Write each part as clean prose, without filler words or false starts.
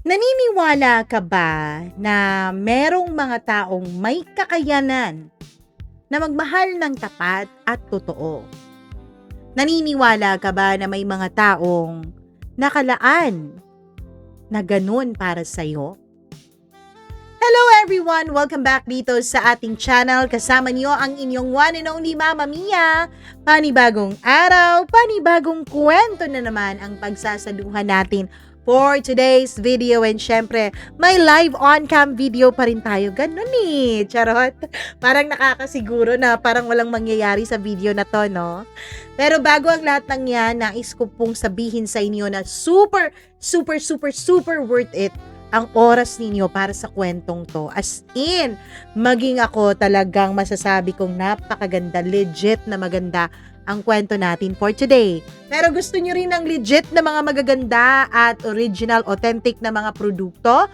Naniniwala ka ba na merong mga taong may kakayanan na magmahal ng tapat at totoo? Naniniwala ka ba na may mga taong nakalaan na ganun para sa'yo? Hello everyone! Welcome back dito sa ating channel. Kasama niyo ang inyong one and only Mama Mia. Panibagong araw, panibagong kwento na naman ang pagsasaluhan natin for today's video. And syempre, may live on-cam video pa rin tayo. Ganun eh. Charot. Parang nakakasiguro na parang walang mangyayari sa video na to, no? Pero bago ang lahat ng yan, nais ko pong sabihin sa inyo na super worth it ang oras ninyo para sa kwentong to. As in, maging ako talagang masasabi kong napakaganda, legit na maganda ang kwento natin for today. Pero gusto nyo rin ng legit na mga magaganda at original, authentic na mga produkto?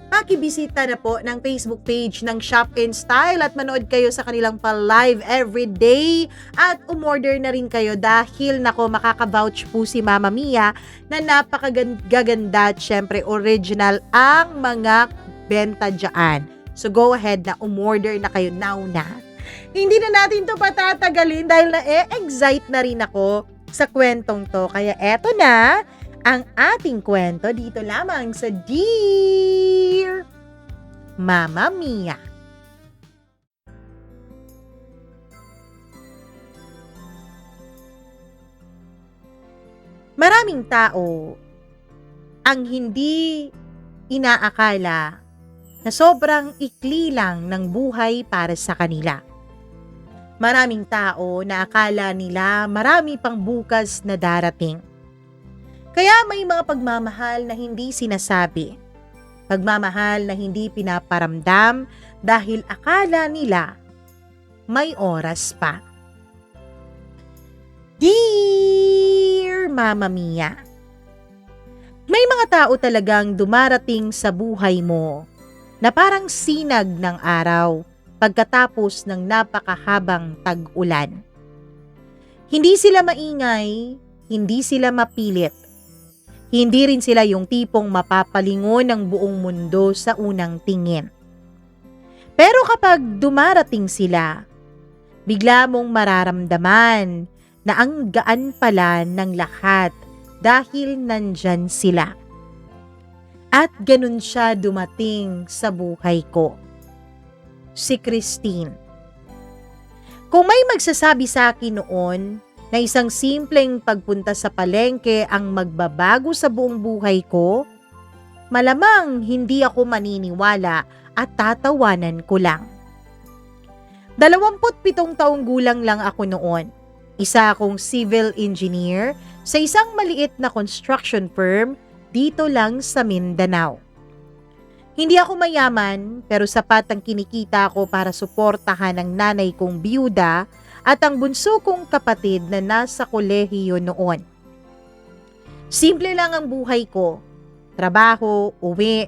Pakibisita na po ng Facebook page ng Shop in Style at manood kayo sa kanilang pa-live everyday at umorder na rin kayo dahil nako makaka-vouch po si Mama Mia na napakaganda at syempre original ang mga benta dyan. So go ahead na umorder na kayo now na. Hindi na natin to patatagalin dahil na-excite na rin ako sa kwentong to. Kaya eto na ang ating kwento dito lamang sa Dear Mama Mia. Maraming tao ang hindi inaakala na sobrang ikli lang ng buhay para sa kanila. Maraming tao na akala nila marami pang bukas na darating. Kaya may mga pagmamahal na hindi sinasabi. Pagmamahal na hindi pinaparamdam dahil akala nila may oras pa. Dear Mama Mia, may mga tao talagang dumarating sa buhay mo na parang sinag ng araw pagkatapos ng napakahabang tag-ulan. Hindi sila maingay, hindi sila mapilit. Hindi rin sila yung tipong mapapalingon ng buong mundo sa unang tingin. Pero kapag dumarating sila, bigla mong mararamdaman na ang gaan pala ng lahat dahil nandyan sila. At ganun siya dumating sa buhay ko. Si Christine. Kung may magsasabi sa akin noon na isang simpleng pagpunta sa palengke ang magbabago sa buong buhay ko, malamang hindi ako maniniwala at tatawanan ko lang. 27 taong gulang lang ako noon. Isa akong civil engineer sa isang maliit na construction firm dito lang sa Mindanao. Hindi ako mayaman pero sapat ang kinikita ko para suportahan ang nanay kong biyuda at ang bunso kong kapatid na nasa kolehiyo noon. Simple lang ang buhay ko. Trabaho, uwi,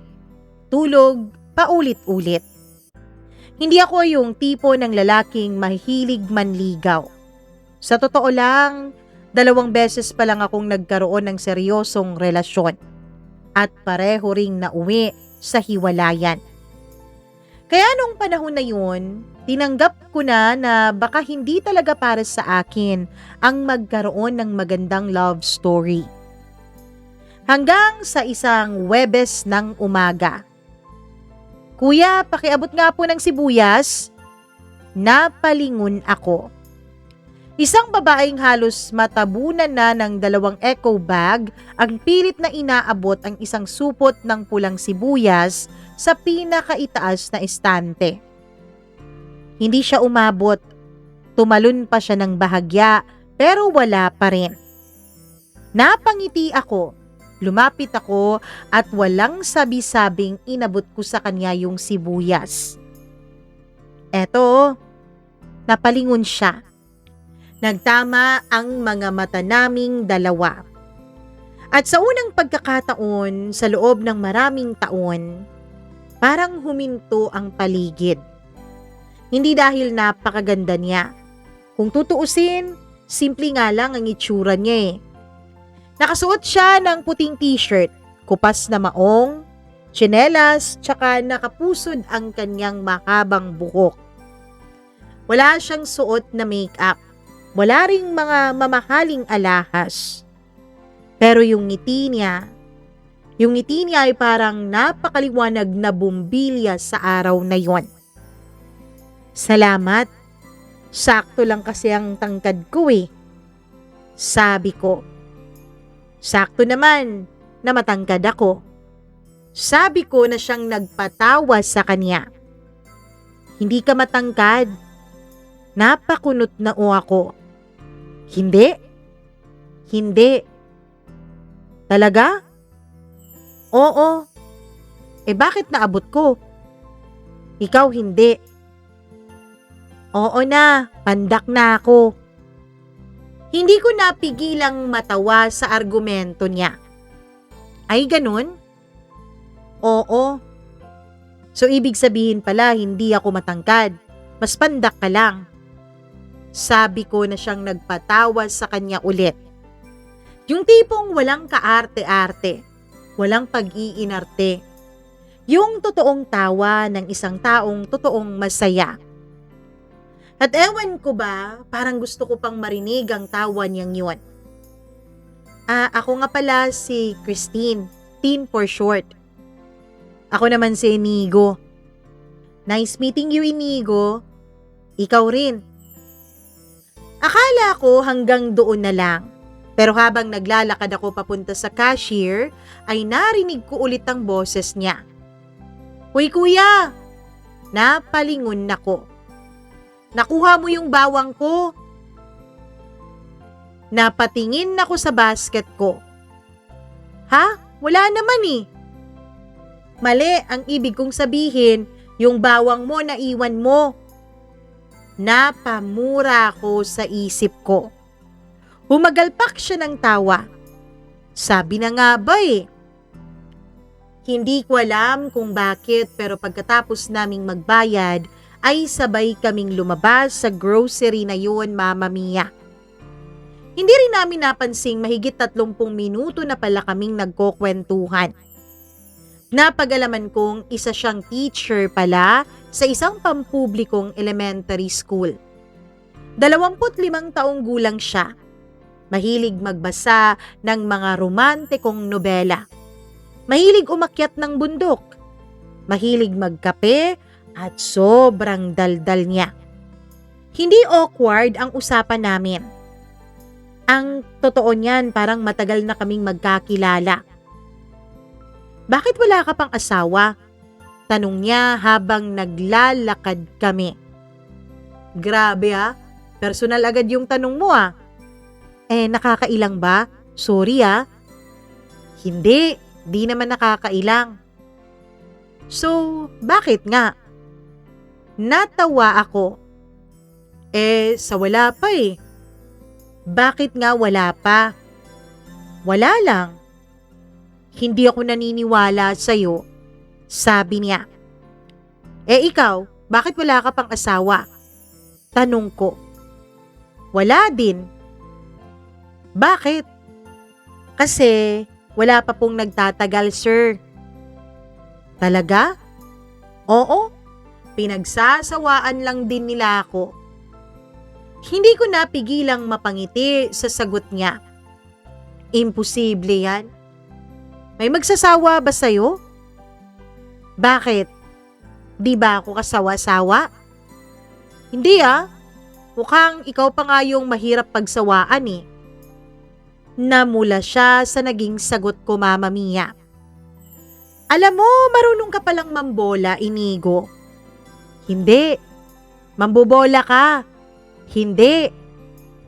tulog, paulit-ulit. Hindi ako yung tipo ng lalaking mahilig manligaw. Sa totoo lang, 2 beses pa lang akong nagkaroon ng seryosong relasyon. At pareho ring nauwi sa hiwalayan. Kaya nung panahon na yun, tinanggap ko na baka hindi talaga para sa akin ang magkaroon ng magandang love story. Hanggang sa isang Huwebes ng umaga. Kuya, pakiabot nga po ng sibuyas. Napalingon ako. Isang babaeng halos matabunan na ng 2 eco bag ang pilit na inaabot ang isang supot ng pulang sibuyas sa pinakaitaas na estante. Hindi siya umabot. Tumalon pa siya ng bahagya pero wala pa rin. Napangiti ako. Lumapit ako at walang sabi-sabing inabot ko sa kanya yung sibuyas. Eto, napalingon siya. Nagtama ang mga mata naming dalawa. At sa unang pagkakataon, sa loob ng maraming taon, parang huminto ang paligid. Hindi dahil napakaganda niya. Kung tutuusin, simple nga lang ang itsura niya eh. Nakasuot siya ng puting t-shirt, kupas na maong, tsinelas, tsaka nakapusod ang kanyang mahabang buhok. Wala siyang suot na makeup. Wala ring mga mamahaling alahas. Pero yung ngiti niya ay parang napakaliwanag na bumbilya sa araw na yon. Salamat. Sakto lang kasi ang tangkad ko eh. Sabi ko. Sakto naman na matangkad ako. Sabi ko na siyang nagpatawa sa kanya. Hindi ka matangkad. Napakunot na o ako. Hindi. Hindi. Talaga? Oo. Bakit naabot ko? Ikaw hindi. Oo na, pandak na ako. Hindi ko napigilang matawa sa argumento niya. Ay ganun? Oo. So ibig sabihin pala hindi ako matangkad. Mas pandak ka lang. Sabi ko na siyang nagpatawa sa kanya ulit. Yung tipong walang kaarte-arte, walang pag-iinarte. Yung totoong tawa ng isang taong totoong masaya. At ewan ko ba, parang gusto ko pang marinig ang tawa niyang yun. Ako nga pala si Christine, Teen for short. Ako naman si Inigo. Nice meeting you, Inigo. Ikaw rin. Akala ko hanggang doon na lang. Pero habang naglalakad ako papunta sa cashier, ay narinig ko ulit ang boses niya. Hoy kuya! Napalingon ako. Nakuha mo yung bawang ko. Napatingin ako sa basket ko. Ha? Wala naman eh. Mali ang ibig kong sabihin, yung bawang mo na iwan mo. Napamura ako sa isip ko. Humagalpak siya ng tawa. Sabi na nga ba eh. Hindi ko alam kung bakit pero pagkatapos naming magbayad ay sabay kaming lumabas sa grocery na yun, Mama Mia. Hindi rin namin napansing mahigit 30 minuto na pala kaming nagkukwentuhan. Napag-alaman kong isa siyang teacher pala sa isang pampublikong elementary school. 25 taong gulang siya. Mahilig magbasa ng mga romantikong nobela. Mahilig umakyat ng bundok. Mahilig magkape at sobrang daldal niya. Hindi awkward ang usapan namin. Ang totoo niyan parang matagal na kaming magkakilala. Bakit wala ka pang asawa? Tanong niya habang naglalakad kami. Grabe ah, personal agad yung tanong mo ah. Nakakailang ba? Sorry ah. Hindi, di naman nakakailang. So, bakit nga? Natawa ako. Sa wala pa eh. Bakit nga wala pa? Wala lang. Hindi ako naniniwala sa'yo. Sabi niya. Ikaw, bakit wala ka pang asawa? Tanong ko. Wala din. Bakit? Kasi wala pa pong nagtatagal, sir. Talaga? Oo. Pinagsasawaan lang din nila ako. Hindi ko napigilang mapangiti sa sagot niya. Imposible yan. May magsasawa ba sa'yo? Bakit? Di ba ako kasawa-sawa? Hindi ah. Mukhang ikaw pa nga yung mahirap pagsawaan eh. Namula siya sa naging sagot ko, Mama Mia. Alam mo, marunong ka palang mambola, Inigo. Hindi. Mambobola ka. Hindi.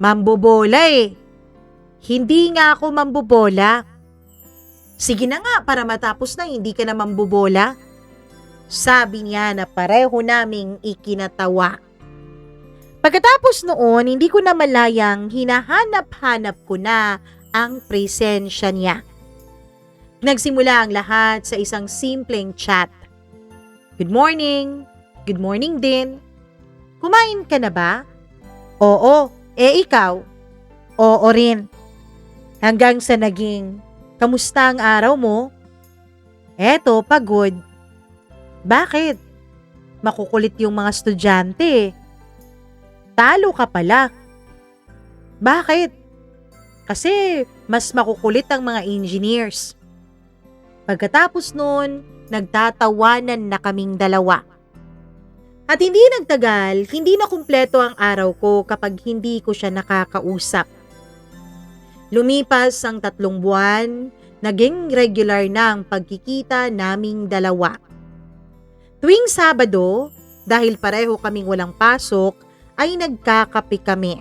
Mambobola eh. Hindi nga ako mambobola. Sige na nga para matapos na hindi ka na mambobola. Sabi niya na pareho naming ikinatawa. Pagkatapos noon, hindi ko na malayang hinahanap-hanap ko na ang presensya niya. Nagsimula ang lahat sa isang simpleng chat. Good morning. Good morning din. Kumain ka na ba? Oo. Ikaw? Oo rin. Hanggang sa naging, kamusta ang araw mo? Eto, pagod. Bakit? Makukulit yung mga estudyante. Talo ka pala. Bakit? Kasi mas makukulit ang mga engineers. Pagkatapos nun, nagtatawanan na kaming dalawa. At hindi nagtagal, hindi na kumpleto ang araw ko kapag hindi ko siya nakakausap. Lumipas ang 3 buwan, naging regular na ang pagkikita naming dalawa. Tuwing Sabado, dahil pareho kaming walang pasok, ay nagkakape kami.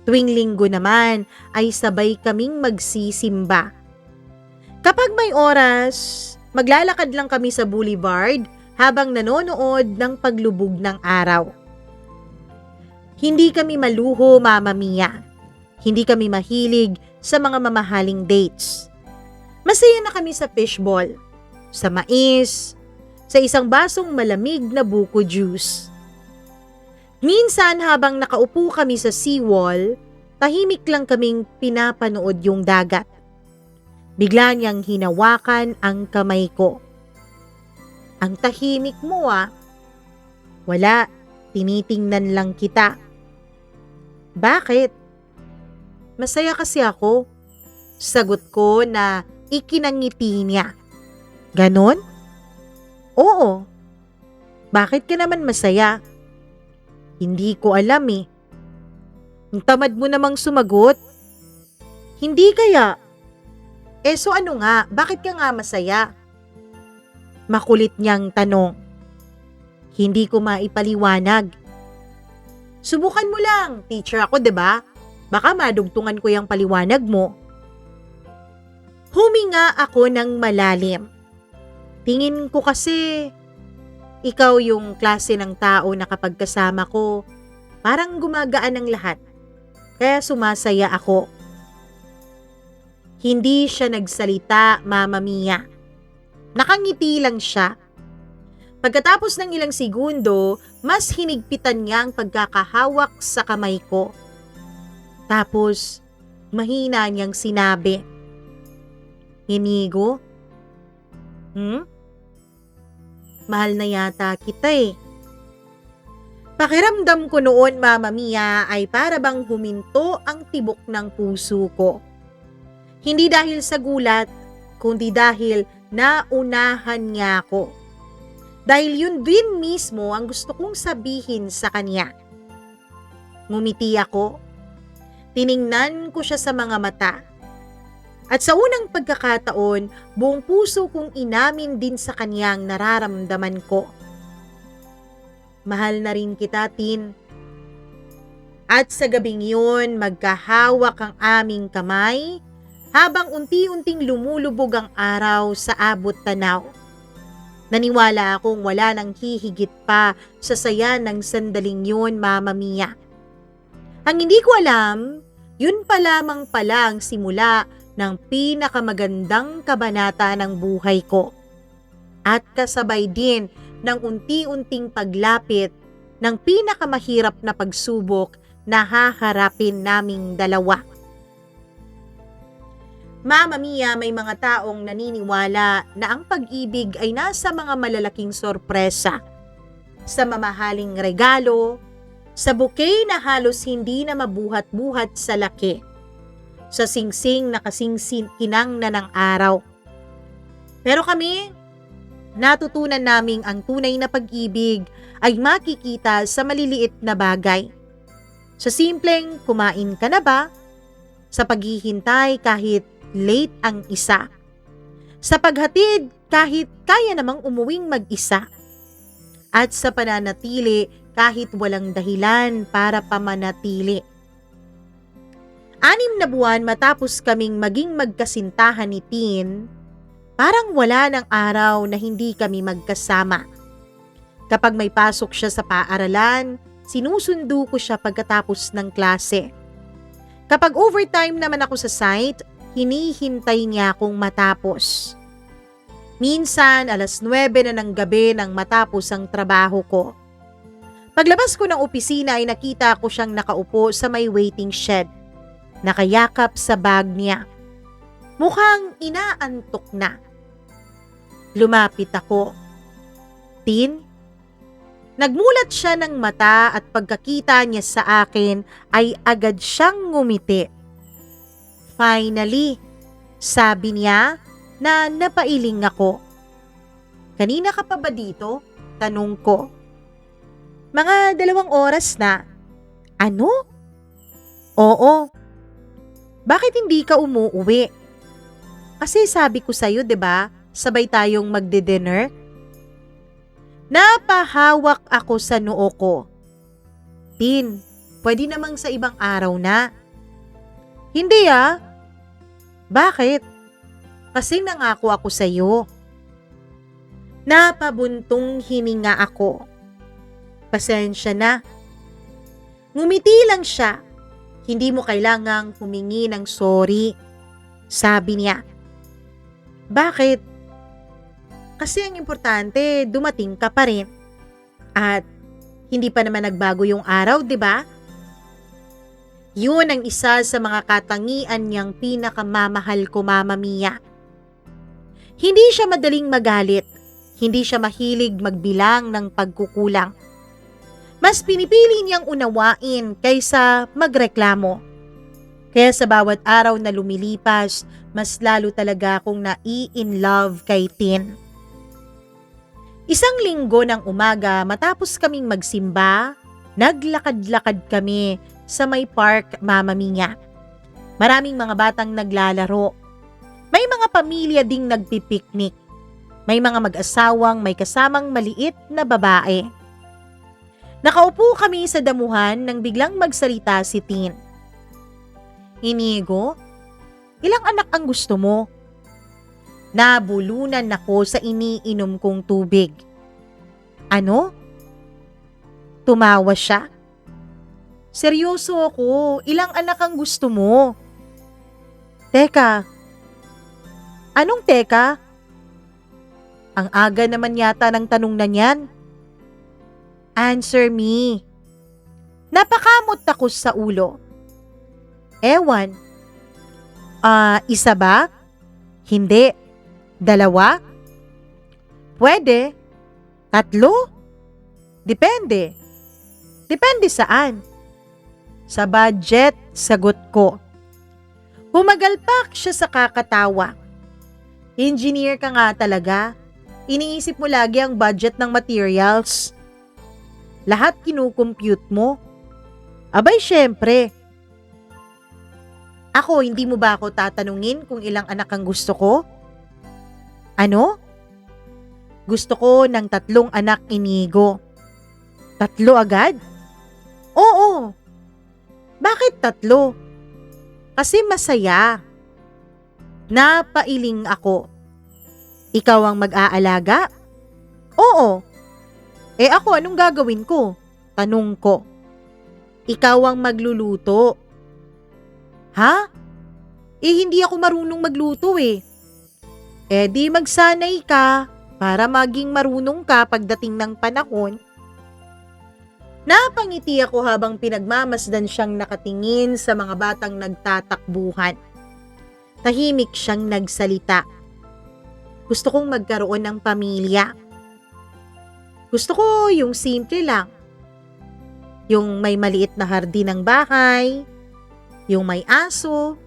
Tuwing Linggo naman ay sabay kaming magsisimba. Kapag may oras, maglalakad lang kami sa boulevard habang nanonood ng paglubog ng araw. Hindi kami maluho, Mama Mia. Hindi kami mahilig sa mga mamahaling dates. Masaya na kami sa fishball, sa mais, sa isang basong malamig na buko juice. Minsan habang nakaupo kami sa seawall, tahimik lang kaming pinapanood yung dagat. Bigla niyang hinawakan ang kamay ko. Ang tahimik mo ah. Wala, tinitingnan lang kita. Bakit? Masaya kasi ako. Sagot ko na ikinangiti niya. Ganon? Oo. Bakit ka naman masaya? Hindi ko alam eh. Ang tamad mo namang sumagot. Hindi kaya? So ano nga, bakit ka nga masaya? Makulit niyang tanong. Hindi ko maipaliwanag. Subukan mo lang, teacher ako 'di ba? Baka madugtungan ko yung paliwanag mo. Huminga ako ng malalim. Tingin ko kasi ikaw yung klase ng tao na kapag kasama ko, parang gumagaan ang lahat. Kaya sumasaya ako. Hindi siya nagsalita, Mama Mia. Nakangiti lang siya. Pagkatapos ng ilang segundo, mas hinigpitan niya ang pagkakahawak sa kamay ko. Tapos, mahina niyang sinabi, Inigo? Mahal na yata kita eh. Pakiramdam ko noon, Mama Mia, ay para bang huminto ang tibok ng puso ko. Hindi dahil sa gulat, kundi dahil naunahan niya ako. Dahil yun din mismo ang gusto kong sabihin sa kanya. Ngumiti ako. Tiningnan ko siya sa mga mata. At sa unang pagkakataon, buong puso kong inamin din sa kanyang nararamdaman ko. Mahal na rin kita, Tin. At sa gabing yun, magkahawak ang aming kamay habang unti-unting lumulubog ang araw sa abot tanaw. Naniwala akong wala nang hihigit pa sa saya ng sandaling yun, Mama Mia. Ang hindi ko alam, yun pa lamang pala ang simula ng pinakamagandang kabanata ng buhay ko. At kasabay din ng unti-unting paglapit ng pinakamahirap na pagsubok na haharapin naming dalawa. Mama Mia, may mga taong naniniwala na ang pag-ibig ay nasa mga malalaking sorpresa, sa mamahaling regalo, sa bouquet na halos hindi na mabuhat-buhat sa laki, sa singsing na kasing-kinang na ng araw. Pero kami, natutunan naming ang tunay na pag-ibig ay makikita sa maliliit na bagay. Sa simpleng kumain ka na ba? Sa paghihintay kahit late ang isa. Sa paghatid kahit kaya namang umuwing mag-isa. At sa pananatili kahit walang dahilan para pamanatili. 6 na buwan matapos kaming maging magkasintahan ni Tin, parang wala ng araw na hindi kami magkasama. Kapag may pasok siya sa paaralan, sinusundo ko siya pagkatapos ng klase. Kapag overtime naman ako sa site, hinihintay niya akong matapos. Minsan, 9:00 na ng gabi nang matapos ang trabaho ko. Paglabas ko ng opisina ay nakita ko siyang nakaupo sa may waiting shed. Nakayakap sa bag niya. Mukhang inaantok na. Lumapit ako. Tin? Nagmulat siya ng mata at pagkakita niya sa akin ay agad siyang ngumiti. Finally, sabi niya na napailing ako. Kanina ka pa ba dito? Tanong ko. Mga 2 oras na. Ano? Oo. Bakit hindi ka umuuwi? Kasi sabi ko sa'yo, 'di ba? Sabay tayong magdi-dinner. Napahawak ako sa noo ko. Tin, pwede namang sa ibang araw na. Hindi ah. Bakit? Kasi nangako ako sa'yo. Napabuntong hininga ako. Pasensya na. Ngumiti lang siya. Hindi mo kailangang humingi ng sorry. Sabi niya. Bakit? Kasi ang importante, dumating ka pa rin. At hindi pa naman nagbago yung araw, di ba? Yun ang isa sa mga katangian niyang pinakamamahal ko, Mama Mia. Hindi siya madaling magalit. Hindi siya mahilig magbilang ng pagkukulang. Mas pinipili niyang unawain kaysa magreklamo. Kaya sa bawat araw na lumilipas, mas lalo talaga akong nai-in love kay Tin. Isang linggo ng umaga matapos kaming magsimba, naglakad-lakad kami sa may park, Mama Mia. Maraming mga batang naglalaro. May mga pamilya ding nagpipiknik. May mga mag-asawang may kasamang maliit na babae. Nakaupo kami sa damuhan nang biglang magsalita si Tin. Inigo, ilang anak ang gusto mo? Nabulunan ako sa iniinom kong tubig. Ano? Tumawa siya. Seryoso ako, ilang anak ang gusto mo? Teka. Anong teka? Ang aga naman yata ng tanong na niyan. Answer me. Napakamot ako sa ulo. Ewan. Isa ba? Hindi. 2? Pwede. 3? Depende. Depende saan? Sa budget, sagot ko. Humagalpak siya sa kakatawa. Engineer ka nga talaga. Iniisip mo lagi ang budget ng materials. Lahat kinukompute mo. Abay, syempre. Ako, hindi mo ba ako tatanungin kung ilang anak ang gusto ko? Ano? Gusto ko ng 3 anak, Inigo. 3 agad? Oo. Bakit 3? Kasi masaya. Napailing ako. Ikaw ang mag-aalaga? Oo. Ako, anong gagawin ko? Tanong ko. Ikaw ang magluluto. Ha? Hindi ako marunong magluto eh. Di magsanay ka para maging marunong ka pagdating ng panahon. Napangiti ako habang pinagmamasdan siyang nakatingin sa mga batang nagtatakbuhan. Tahimik siyang nagsalita. Gusto kong magkaroon ng pamilya. Gusto ko yung simple lang. Yung may maliit na hardin ng bahay, yung may aso.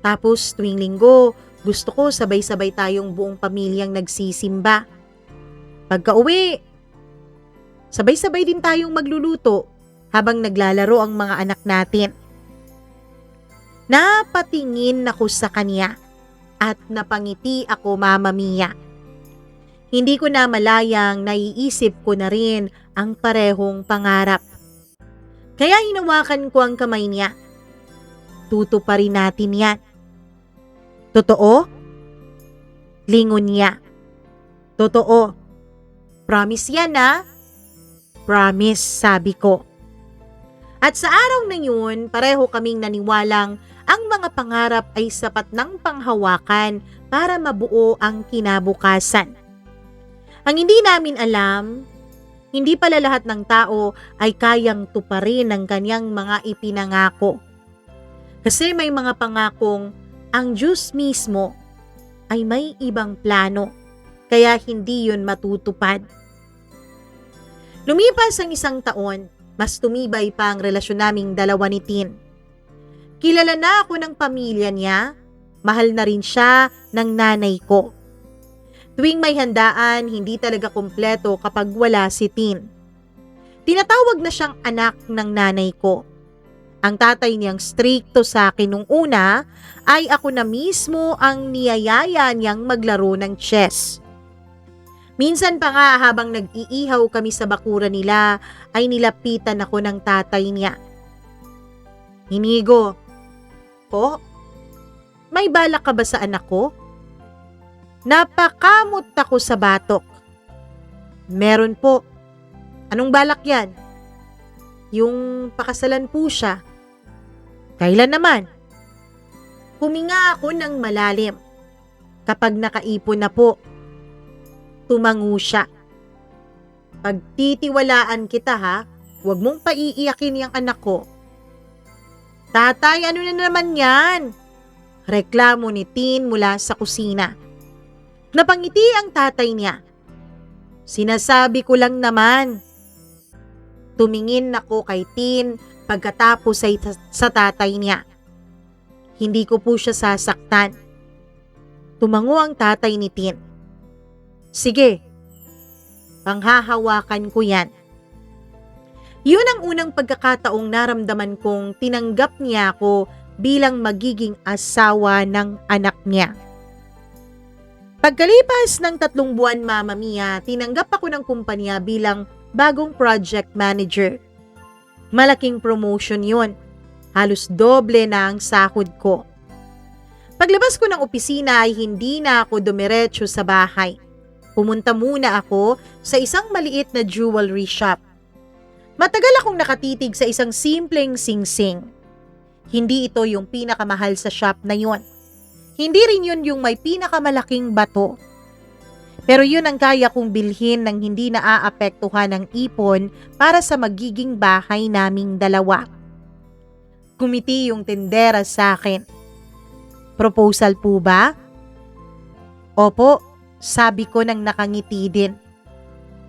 Tapos tuwing linggo, gusto ko sabay-sabay tayong buong pamilyang nagsisimba. Pagka-uwi, sabay-sabay din tayong magluluto habang naglalaro ang mga anak natin. Napatingin ako sa kanya at napangiti ako, Mama Mia. Hindi ko na malayang naiisip ko na rin ang parehong pangarap. Kaya hinawakan ko ang kamay niya. Tutuparin natin yan. Totoo? Lingon niya. Totoo. Promise yan ha? Promise, sabi ko. At sa araw na yun, pareho kaming naniwalang ang mga pangarap ay sapat ng panghawakan para mabuo ang kinabukasan. Ang hindi namin alam, hindi pala lahat ng tao ay kayang tuparin ang kanyang mga ipinangako. Kasi may mga pangakong ang Diyos mismo ay may ibang plano. kaya hindi yun matutupad. Lumipas ang 1 taon, mas tumibay pa ang relasyon naming dalawa ni Tin. Kilala na ako ng pamilya niya, mahal na rin siya ng nanay ko. Tuwing may handaan, hindi talaga kumpleto kapag wala si Tin. Tinatawag na siyang anak ng nanay ko. Ang tatay niyang strikto sa akin nung una ay ako na mismo ang niyayaya niyang maglaro ng chess. Minsan pa nga habang nag-iihaw kami sa bakura nila ay nilapitan ako ng tatay niya. Inigo, po, may balak ka ba sa anak ko? Napakamot ako sa batok. Meron po. Anong balak yan? Yung pakasalan po siya. Kailan naman? Huminga ako ng malalim. Kapag nakaipon na po, tumango siya. Pagtitiwalaan kita ha, huwag mong paiiyakin yung anak ko. Tatay, ano na naman yan? Reklamo ni Tin mula sa kusina. Napangiti ang tatay niya. Sinasabi ko lang naman. Tumingin ako kay Tin pagkatapos sa tatay niya. Hindi ko po siya sasaktan. Tumango ang tatay ni Tin. Sige, panghahawakan ko yan. Yun ang unang pagkakataong naramdaman kong tinanggap niya ako bilang magiging asawa ng anak niya. Pagkalipas ng 3 buwan, Mama Mia, tinanggap ako ng kumpanya bilang bagong project manager. Malaking promotion yun. Halos doble na ang sahod ko. Paglabas ko ng opisina ay hindi na ako dumiretso sa bahay. Pumunta muna ako sa isang maliit na jewelry shop. Matagal akong nakatitig sa isang simpleng singsing. Hindi ito yung pinakamahal sa shop na yon. Hindi rin yun yung may pinakamalaking bato. Pero yun ang kaya kong bilhin nang hindi naaapektuhan ng ipon para sa magiging bahay naming dalawa. Kumiti yung tindera sa akin. Proposal po ba? Opo, sabi ko nang nakangiti din.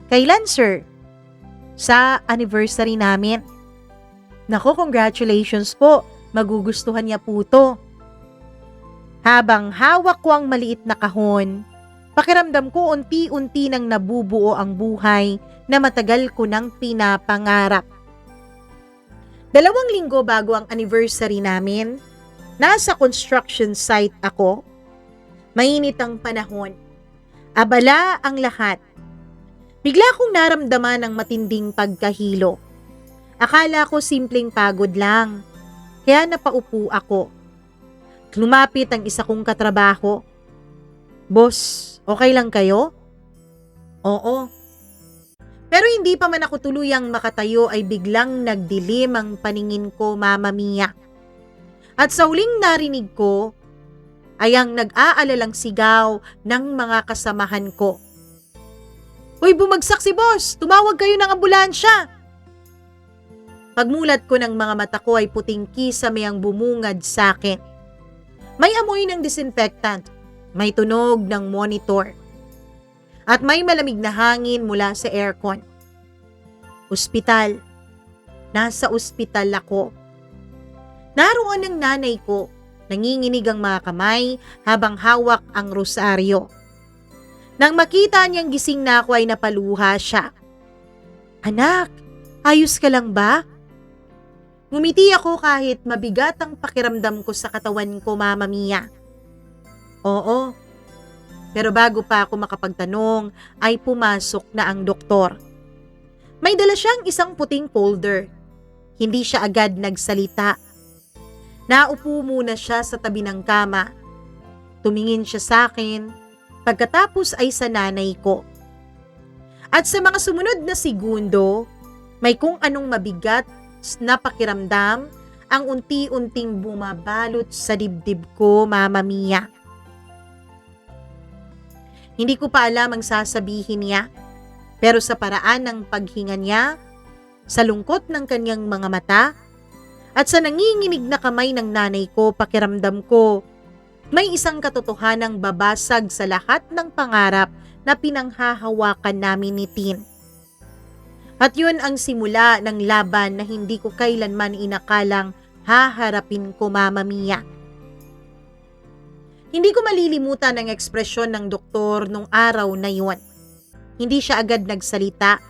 Kailan, sir? Sa anniversary namin. Nako, congratulations po. Magugustuhan niya po to. Habang hawak ko ang maliit na kahon, pakiramdam ko unti-unti nang nabubuo ang buhay na matagal ko nang pinapangarap. 2 linggo bago ang anniversary namin, nasa construction site ako. Mainit ang panahon. Abala ang lahat. Bigla kong naramdaman ang matinding pagkahilo. Akala ko simpleng pagod lang, kaya napaupo ako. Lumapit ang isa kong katrabaho. Boss, okay lang kayo? Oo. Pero hindi pa man ako tuluyang makatayo ay biglang nagdilim ang paningin ko, Mama Mia. At sa huling narinig ko ay ang nag-aalalang sigaw ng mga kasamahan ko. Uy, bumagsak si boss! Tumawag kayo ng ambulansya! Pagmulat ko ng mga mata ko ay puting kisame ang bumungad sa akin. May amoy ng disinfectant, may tunog ng monitor, at may malamig na hangin mula sa aircon. Ospital. Nasa ospital ako. Naroon ang nanay ko, nanginginig ang mga kamay habang hawak ang rosaryo. Nang makita niyang gising na ako ay napaluha siya. Anak, ayos ka lang ba? Ngumiti ako kahit mabigat ang pakiramdam ko sa katawan ko, Mama Mia. Oo. Pero bago pa ako makapagtanong ay pumasok na ang doktor. May dala siyang isang puting folder. Hindi siya agad nagsalita. Naupo muna siya sa tabi ng kama. Tumingin siya sa akin, pagkatapos ay sa nanay ko. At sa mga sumunod na segundo, may kung anong mabigat na pakiramdam ang unti-unting bumabalot sa dibdib ko, Mama Mia. Hindi ko pa alam ang sasabihin niya, pero sa paraan ng paghinga niya, sa lungkot ng kanyang mga mata, at sa nanginginig na kamay ng nanay ko, pakiramdam ko, May isang katotohanang babasag sa lahat ng pangarap na pinanghahawakan namin ni Tin. At yun ang simula ng laban na hindi ko kailanman inakalang haharapin ko, Mama Mia. Hindi ko malilimutan ang ekspresyon ng doktor nung araw na yun. Hindi siya agad nagsalita.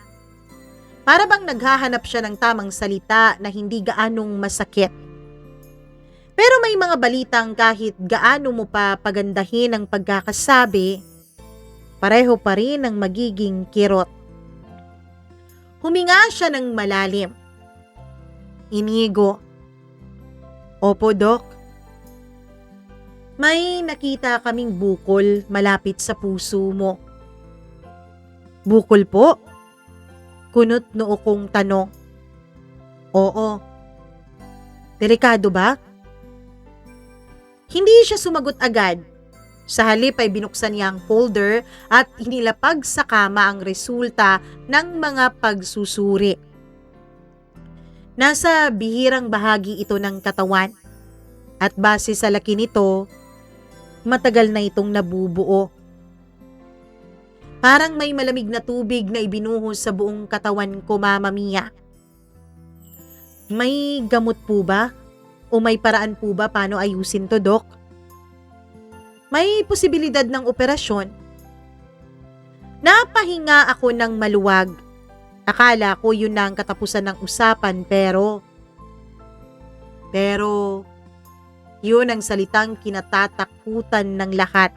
Para bang naghahanap siya ng tamang salita na hindi gaanong masakit. Pero may mga balitang kahit gaano mo pa pagandahin ang pagkakasabi, pareho pa rin ang magiging kirot. Huminga siya ng malalim. Inigo. Opo, Dok. May nakita kaming bukol malapit sa puso mo. Bukol po? Kunot noo kong tanong. Oo. Delikado ba? Hindi siya sumagot agad. Sa halip ay binuksan niya ang folder at inilapag sa kama ang resulta ng mga pagsusuri. Nasa bihirang bahagi ito ng katawan at base sa laki nito, matagal na itong nabubuo. Parang may malamig na tubig na ibinuhos sa buong katawan ko, Mama Mia. May gamot po ba? O may paraan po ba paano ayusin to, Dok? May posibilidad ng operasyon. Napahinga ako ng maluwag. Akala ko yun na ang katapusan ng usapan pero yun ang salitang kinatatakutan ng lahat.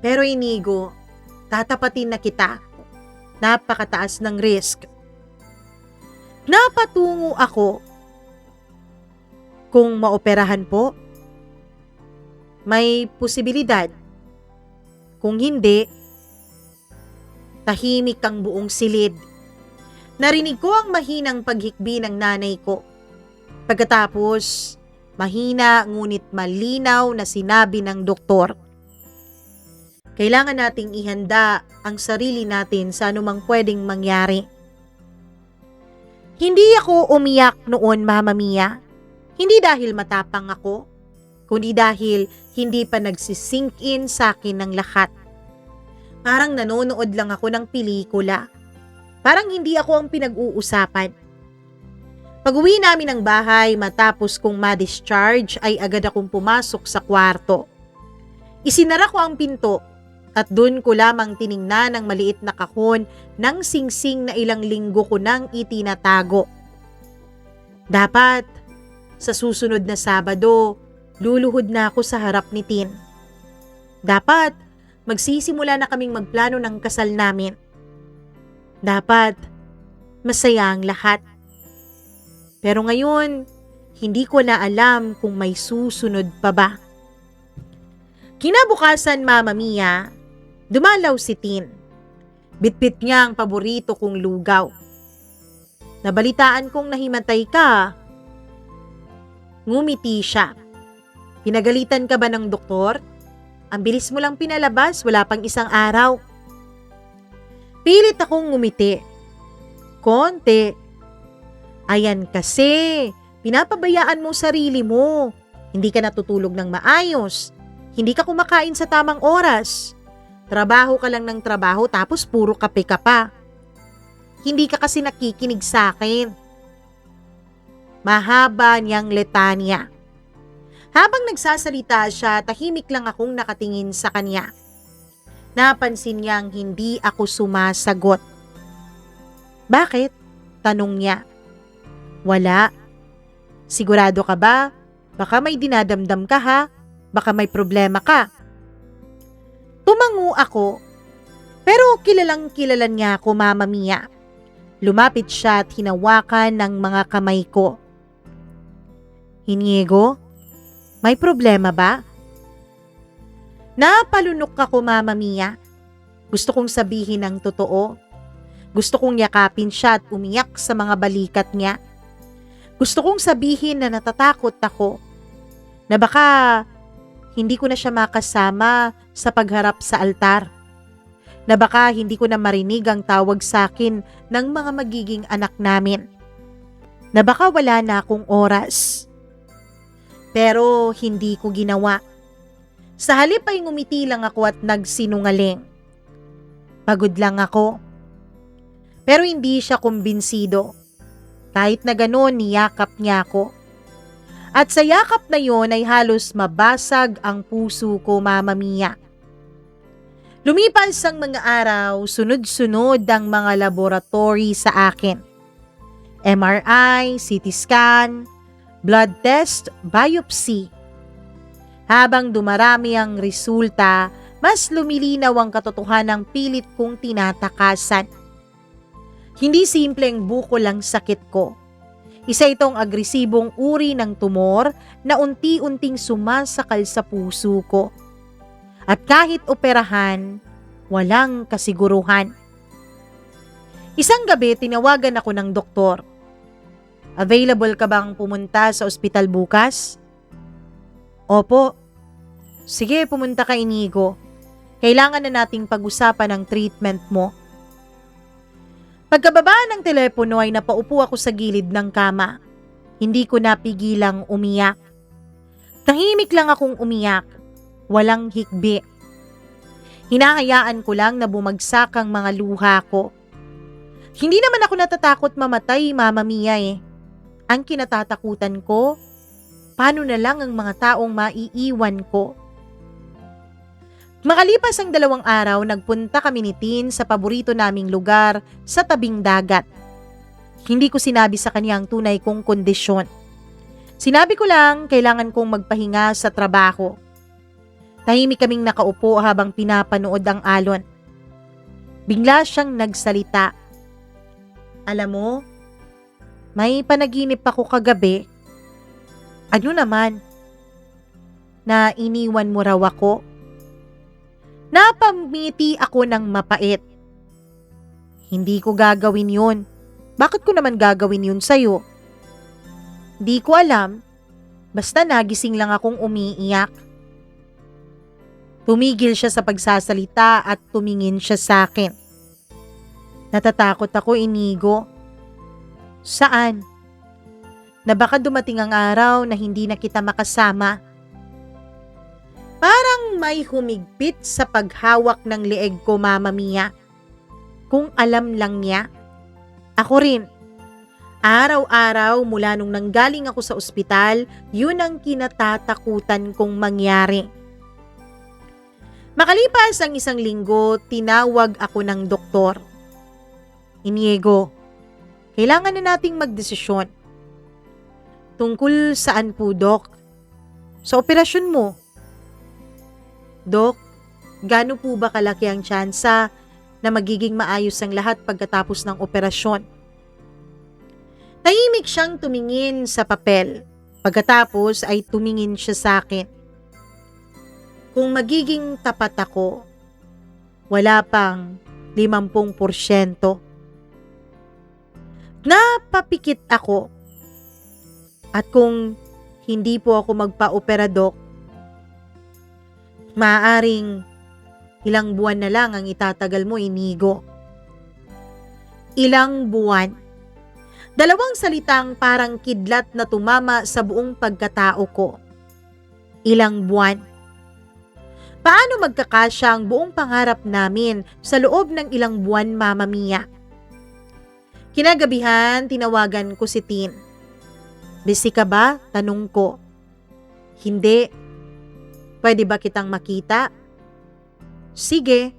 Pero Inigo, tatapatin na kita. Napakataas ng risk. Napatungo ako. Kung maoperahan po, may posibilidad. Kung hindi, tahimik ang buong silid. Narinig ko ang mahinang paghikbi ng nanay ko. Pagkatapos, mahina ngunit malinaw na sinabi ng doktor. Kailangan nating ihanda ang sarili natin sa anumang pwedeng mangyari. Hindi ako umiyak noon, Mama Mia. Hindi dahil matapang ako, kundi dahil hindi pa nagsisink in sa akin ng lahat. Parang nanonood lang ako ng pelikula. Parang hindi ako ang pinag-uusapan. Pag-uwi namin ng bahay matapos kong ma-discharge ay agad akong pumasok sa kwarto. Isinara ko ang pinto at dun ko lamang tiningnan ang maliit na kahon ng singsing na ilang linggo ko nang itinatago. Dapat sa susunod na Sabado, luluhod na ako sa harap ni Tin. Dapat magsisimula na kaming magplano ng kasal namin. Dapat masaya ang lahat. Pero ngayon, hindi ko na alam kung may susunod pa ba. Kinabukasan, Mama Mia, dumalaw si Tin. Bitbit niya ang paborito kong lugaw. Nabalitaan kong nahimatay ka. Ngumiti siya. Pinagalitan ka ba ng doktor? Ang bilis mo lang pinalabas, wala pang isang araw. Pilit akong ngumiti. Konti. Ayan kasi, pinapabayaan mo sarili mo. Hindi ka natutulog ng maayos. Hindi ka kumakain sa tamang oras. Trabaho ka lang ng trabaho tapos puro kape ka pa. Hindi ka kasi nakikinig sa akin. Mahaba niyang letanya. Habang nagsasalita siya, tahimik lang akong nakatingin sa kanya. Napansin niyang hindi ako sumasagot. Bakit? Tanong niya. Wala. Sigurado ka ba? Baka may dinadamdam ka ha? Baka may problema ka. Tumango ako. Pero kilalang kilala niya ako, Mama Mia. Lumapit siya at hinawakan ng mga kamay ko. Inigo, may problema ba? Napalunok ako, Mama Mia. Gusto kong sabihin ang totoo. Gusto kong yakapin siya at umiyak sa mga balikat niya. Gusto kong sabihin na natatakot ako. Na baka hindi ko na siya makasama sa pagharap sa altar. Na baka hindi ko na marinig ang tawag sa akin ng mga magiging anak namin. Na baka wala na akong oras. Pero hindi ko ginawa. Sa halip ay ngumiti lang ako at nagsinungaling. Pagod lang ako. Pero hindi siya kumbinsido. Kahit na gano'n, niyakap niya ako. At sa yakap na yon ay halos mabasag ang puso ko, Mama Mia. Lumipas ang mga araw, sunod-sunod ang mga laboratory sa akin. MRI, CT scan, blood test, biopsy. Habang dumarami ang resulta, mas lumilinaw ang katotohanang pilit kong tinatakasan. Hindi simpleng bukol ang sakit ko. Isa itong agresibong uri ng tumor na unti-unting sumasakal sa puso ko. At kahit operahan, walang kasiguruhan. Isang gabi, tinawagan ako ng doktor. Available ka bang pumunta sa ospital bukas? Opo. Sige, pumunta ka, Inigo. Kailangan na nating pag-usapan ang treatment mo. Pagkababa ng telepono ay napaupo ako sa gilid ng kama. Hindi ko napigilang umiyak. Tahimik lang akong umiyak. Walang hikbi. Hinahayaan ko lang na bumagsak ang mga luha ko. Hindi naman ako natatakot mamatay, Mama Mia eh. Ang kinatatakutan ko, paano na lang ang mga taong maiiwan ko? Makalipas ang 2 araw, nagpunta kami ni Tin sa paborito naming lugar sa tabing dagat. Hindi ko sinabi sa kanya ang tunay kong kondisyon. Sinabi ko lang kailangan kong magpahinga sa trabaho. Tahimik kaming nakaupo habang pinapanood ang alon. Bigla siyang nagsalita. Alam mo, may panaginip ako kagabi. Ano naman? Na iniwan mo raw ako. Napamiti ako ng mapait. Hindi ko gagawin yun. Bakit ko naman gagawin yun sa'yo? Di ko alam. Basta nagising lang akong umiiyak. Tumigil siya sa pagsasalita at tumingin siya sa akin. Natatakot ako, Inigo. Saan? Na baka dumating ang araw na hindi na kita makasama. Parang may humigpit sa paghawak ng leeg ko, Mama Mia. Kung alam lang niya. Ako rin. Araw-araw mula nung nanggaling ako sa ospital, yun ang kinatatakutan kong mangyari. Makalipas ang 1 linggo, tinawag ako ng doktor. Inigo, kailangan na nating magdesisyon. Tungkol saan po, Dok? Sa operasyon mo. Dok, gaano po ba kalaki ang tsansa na magiging maayos ang lahat pagkatapos ng operasyon? Tahimik siyang tumingin sa papel. Pagkatapos ay tumingin siya sa akin. Kung magiging tapat ako, wala pang 50%. Napapikit ako. At kung hindi po ako magpa-opera, Dok, maaaring ilang buwan na lang ang itatagal mo, Inigo. Ilang buwan. 2 salitang parang kidlat na tumama sa buong pagkatao ko. Ilang buwan. Paano magkakasya ang buong pangarap namin sa loob ng ilang buwan, Mama Mia? Kinagabihan, tinawagan ko si Tin. Busy ka ba? Tanong ko. Hindi. Pwede ba kitang makita? Sige.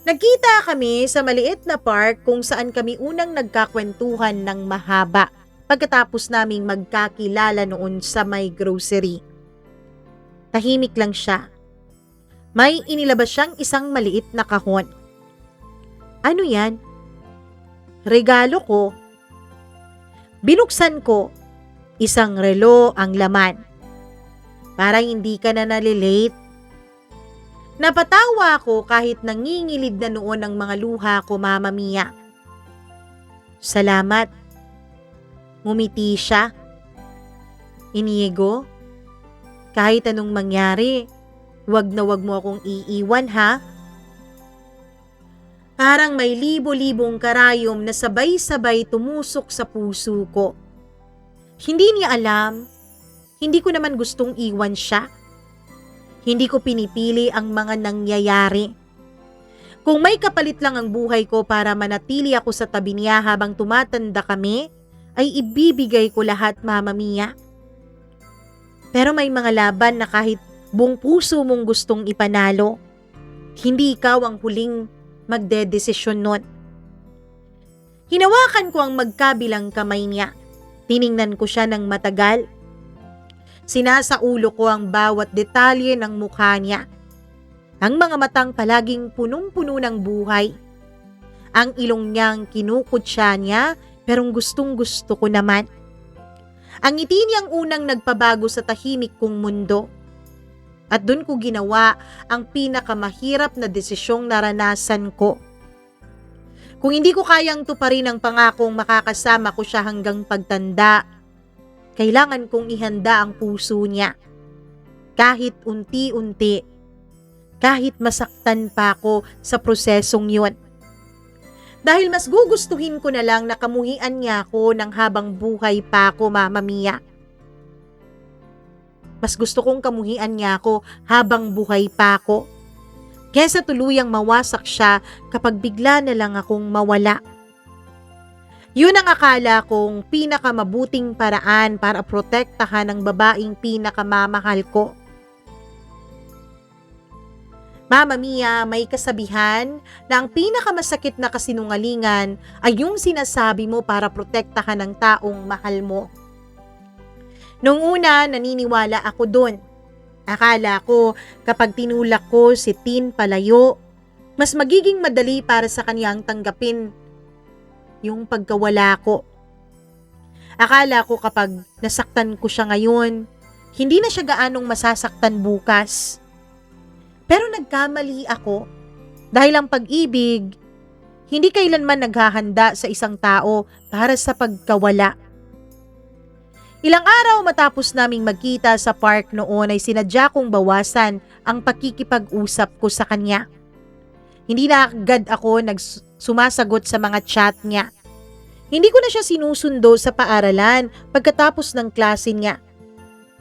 Nagkita kami sa maliit na park kung saan kami unang nagkakwentuhan ng mahaba pagkatapos naming magkakilala noon sa may grocery. Tahimik lang siya. May inilabas siyang isang maliit na kahon. Ano yan? Regalo ko. Binuksan ko. Isang relo ang laman. Parang hindi ka na nalilate. Napatawa ako kahit nangingilid na noon ang mga luha ko, Mama Mia. Salamat. Ngumiti siya. Inigo, kahit anong mangyari, wag na wag mo akong iiwan, ha? Parang may libo-libong karayom na sabay-sabay tumusok sa puso ko. Hindi niya alam, Hindi ko naman gustong iwan siya. Hindi ko pinipili ang mga nangyayari. Kung may kapalit lang ang buhay ko para manatili ako sa tabi niya habang tumatanda kami, ay ibibigay ko lahat, Mama Mia. Pero may mga laban na kahit buong puso mong gustong ipanalo, hindi ikaw ang huling magdedesisyon nun. Hinawakan ko ang magkabilang kamay niya. Tiningnan ko siya ng matagal. Sinasaulo ko ang bawat detalye ng mukha niya. Ang mga matang palaging punong-puno ng buhay. Ang ilong niyang kinukutsa niya pero gustong-gusto ko naman. Ang ngiti niyang unang nagpabago sa tahimik kong mundo. At doon ko ginawa ang pinakamahirap na desisyong naranasan ko. Kung hindi ko kayang tuparin ang pangakong makakasama ko siya hanggang pagtanda, kailangan kong ihanda ang puso niya. Kahit unti-unti, kahit masaktan pa ako sa prosesong yun. Dahil mas gugustuhin ko na lang na kamuhian niya ako ng habang buhay pa ako, Mama Mia. Mas gusto kong kamuhian niya ako habang buhay pa ako, kesa tuluyang mawasak siya kapag bigla na lang akong mawala. Yun ang akala kong pinakamabuting paraan para protektahan ang babaeng pinakamamahal ko. Mama Mia, may kasabihan na ang pinakamasakit na kasinungalingan ay yung sinasabi mo para protektahan ang taong mahal mo. Noong una, naniniwala ako doon. Akala ko kapag tinulak ko si Tin palayo, mas magiging madali para sa kanyang tanggapin yung pagkawala ko. Akala ko kapag nasaktan ko siya ngayon, hindi na siya gaanong masasaktan bukas. Pero nagkamali ako dahil ang pag-ibig, hindi kailanman naghahanda sa isang tao para sa pagkawala. Ilang araw matapos naming magkita sa park noon ay sinadya kong bawasan ang pakikipag-usap ko sa kanya. Hindi na agad ako sumasagot sa mga chat niya. Hindi ko na siya sinusundo sa paaralan pagkatapos ng klase niya.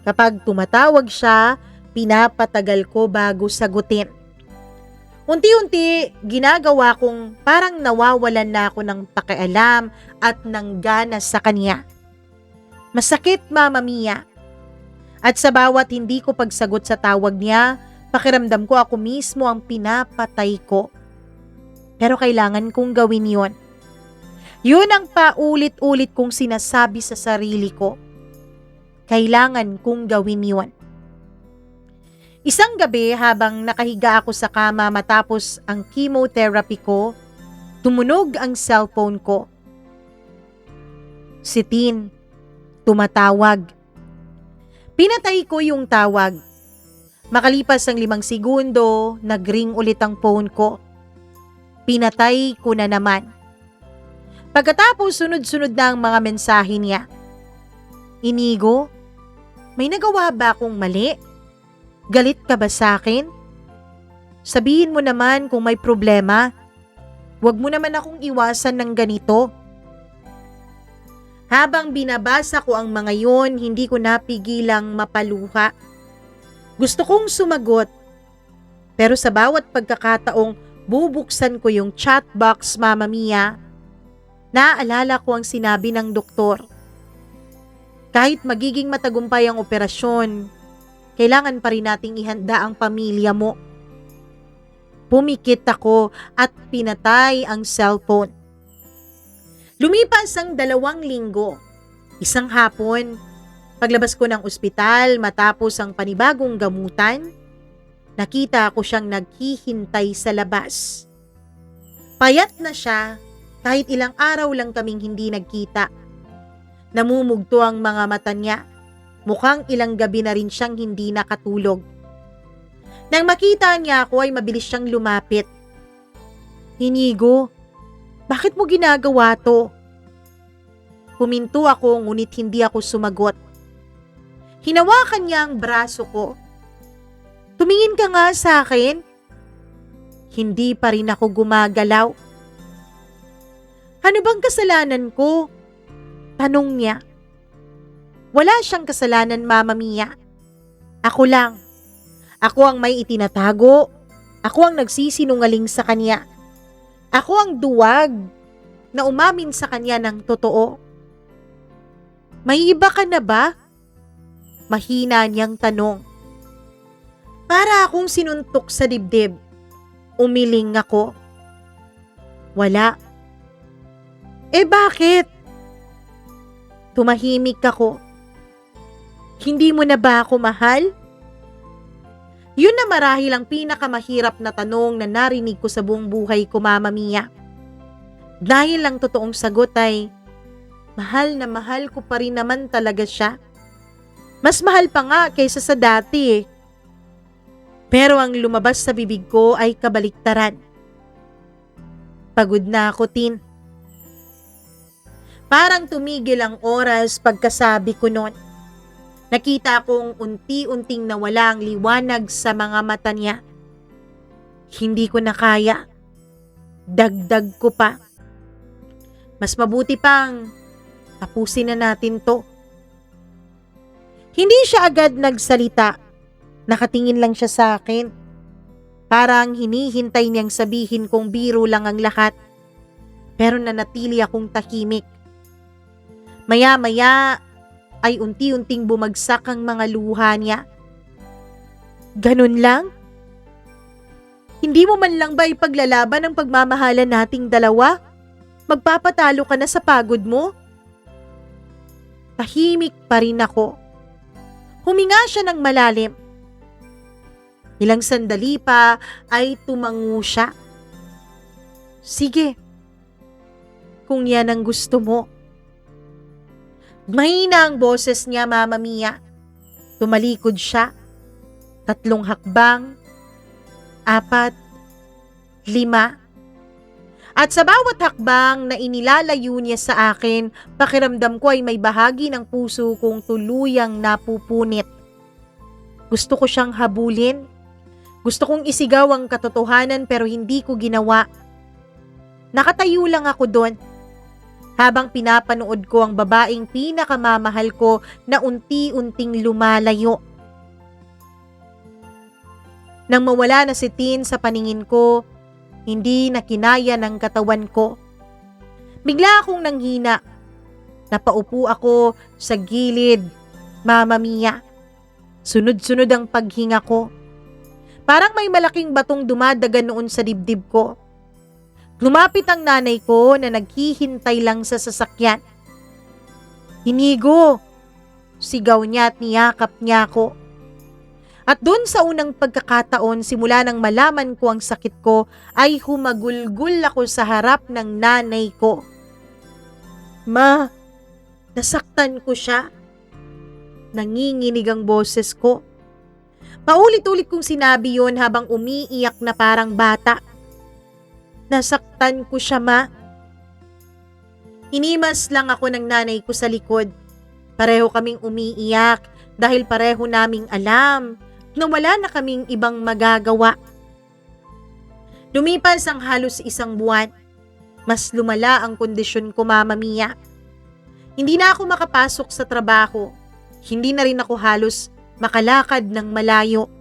Kapag tumatawag siya, pinapatagal ko bago sagutin. Unti-unti, ginagawa kong parang nawawalan na ako ng pakialam at ng gana sa kanya. Masakit, Mama Mia. At sa bawat hindi ko pagsagot sa tawag niya, pakiramdam ko ako mismo ang pinapatay ko. Pero kailangan kong gawin yon. Yun ang paulit-ulit kong sinasabi sa sarili ko. Kailangan kong gawin yon. Isang gabi habang nakahiga ako sa kama matapos ang chemotherapy ko, tumunog ang cellphone ko. Si Tin, tumatawag. Pinatay ko yung tawag. Makalipas ang 5 segundo, nag-ring ulit ang phone ko. Pinatay ko na naman. Pagkatapos sunod-sunod na ang mga mensahe niya. Inigo, may nagawa ba akong mali? Galit ka ba sa akin? Sabihin mo naman kung may problema. Huwag mo naman akong iwasan ng ganito. Habang binabasa ko ang mga yon, hindi ko napigilang mapaluha. Gusto kong sumagot. Pero sa bawat pagkakataong bubuksan ko yung chat box, Mama Mia, naaalala ko ang sinabi ng doktor. Kahit magiging matagumpay ang operasyon, kailangan pa rin nating ihanda ang pamilya mo. Pumikit ako at pinatay ang cellphone. Lumipas ang 2 linggo. Isang hapon, paglabas ko ng ospital matapos ang panibagong gamutan, nakita ko siyang naghihintay sa labas. Payat na siya kahit ilang araw lang kaming hindi nagkita. Namumugto ang mga mata niya. Mukhang ilang gabi na rin siyang hindi nakatulog. Nang makita niya ako ay mabilis siyang lumapit. Inigo, bakit mo ginagawa to? Huminto ako ngunit hindi ako sumagot. Hinawakan niya ang braso ko. Tumingin ka nga sa akin. Hindi pa rin ako gumagalaw. Ano bang kasalanan ko? Tanong niya. Wala siyang kasalanan, Mama Mia. Ako lang. Ako ang may itinatago. Ako ang nagsisinungaling sa kanya. Ako ang duwag na umamin sa kanya ng totoo. May iba ka na ba? Mahina niyang tanong. Para akong sinuntok sa dibdib. Umiling ako. Wala. Bakit? Tumahimik ako. Hindi mo na ba ako mahal? Yun na marahil ang pinakamahirap na tanong na narinig ko sa buong buhay ko, Mama Mia. Dahil ang totoong sagot ay, mahal na mahal ko pa rin naman talaga siya. Mas mahal pa nga kaysa sa dati eh. Pero ang lumabas sa bibig ko ay kabaliktaran. Pagod na ako, Tin. Parang tumigil ang oras pagkasabi ko noon. Nakita kong unti-unting nawala ang liwanag sa mga mata niya. Hindi ko na kaya. Dagdag ko pa. Mas mabuti pang tapusin na natin to. Hindi siya agad nagsalita. Nakatingin lang siya sa akin. Parang hinihintay niyang sabihin kong biro lang ang lahat. Pero nanatili akong tahimik. Maya-maya ay unti-unting bumagsak ang mga luha niya. Ganun lang? Hindi mo man lang ba ipaglalaban ang pagmamahalan nating dalawa? Magpapatalo ka na sa pagod mo? Tahimik pa rin ako. Huminga siya ng malalim. Ilang sandali pa ay tumango siya. Sige, kung yan ang gusto mo. Mahina ang boses niya, Mama Mia. Tumalikod siya. 3 hakbang, 4, 5. At sa bawat hakbang na inilalayo niya sa akin, pakiramdam ko ay may bahagi ng puso kong tuluyang napupunit. Gusto ko siyang habulin. Gusto kong isigaw ang katotohanan pero hindi ko ginawa. Nakatayo lang ako doon. Habang pinapanood ko ang babaeng pinakamamahal ko na unti-unting lumalayo. Nang mawala na si Tin sa paningin ko, hindi na kinaya ng katawan ko. Bigla akong nanghina. Napaupo ako sa gilid, Mama Mia. Sunod-sunod ang paghinga ko. Parang may malaking batong dumadaga noon sa dibdib ko. Lumapit ang nanay ko na naghihintay lang sa sasakyan. Inigo! Sigaw niya at niyakap niya ako. At doon sa unang pagkakataon, simula nang malaman ko ang sakit ko, ay humagulgul ako sa harap ng nanay ko. Ma, nasaktan ko siya. Nanginginig ang boses ko. Paulit-ulit kong sinabi yon habang umiiyak na parang bata. Nasaktan ko siya, Ma. Inimas lang ako ng nanay ko sa likod. Pareho kaming umiiyak dahil pareho naming alam na wala na kaming ibang magagawa. Lumipas ang halos 1 buwan. Mas lumala ang kondisyon ko, Mama Mia. Hindi na ako makapasok sa trabaho. Hindi na rin ako halos makalakad ng malayo.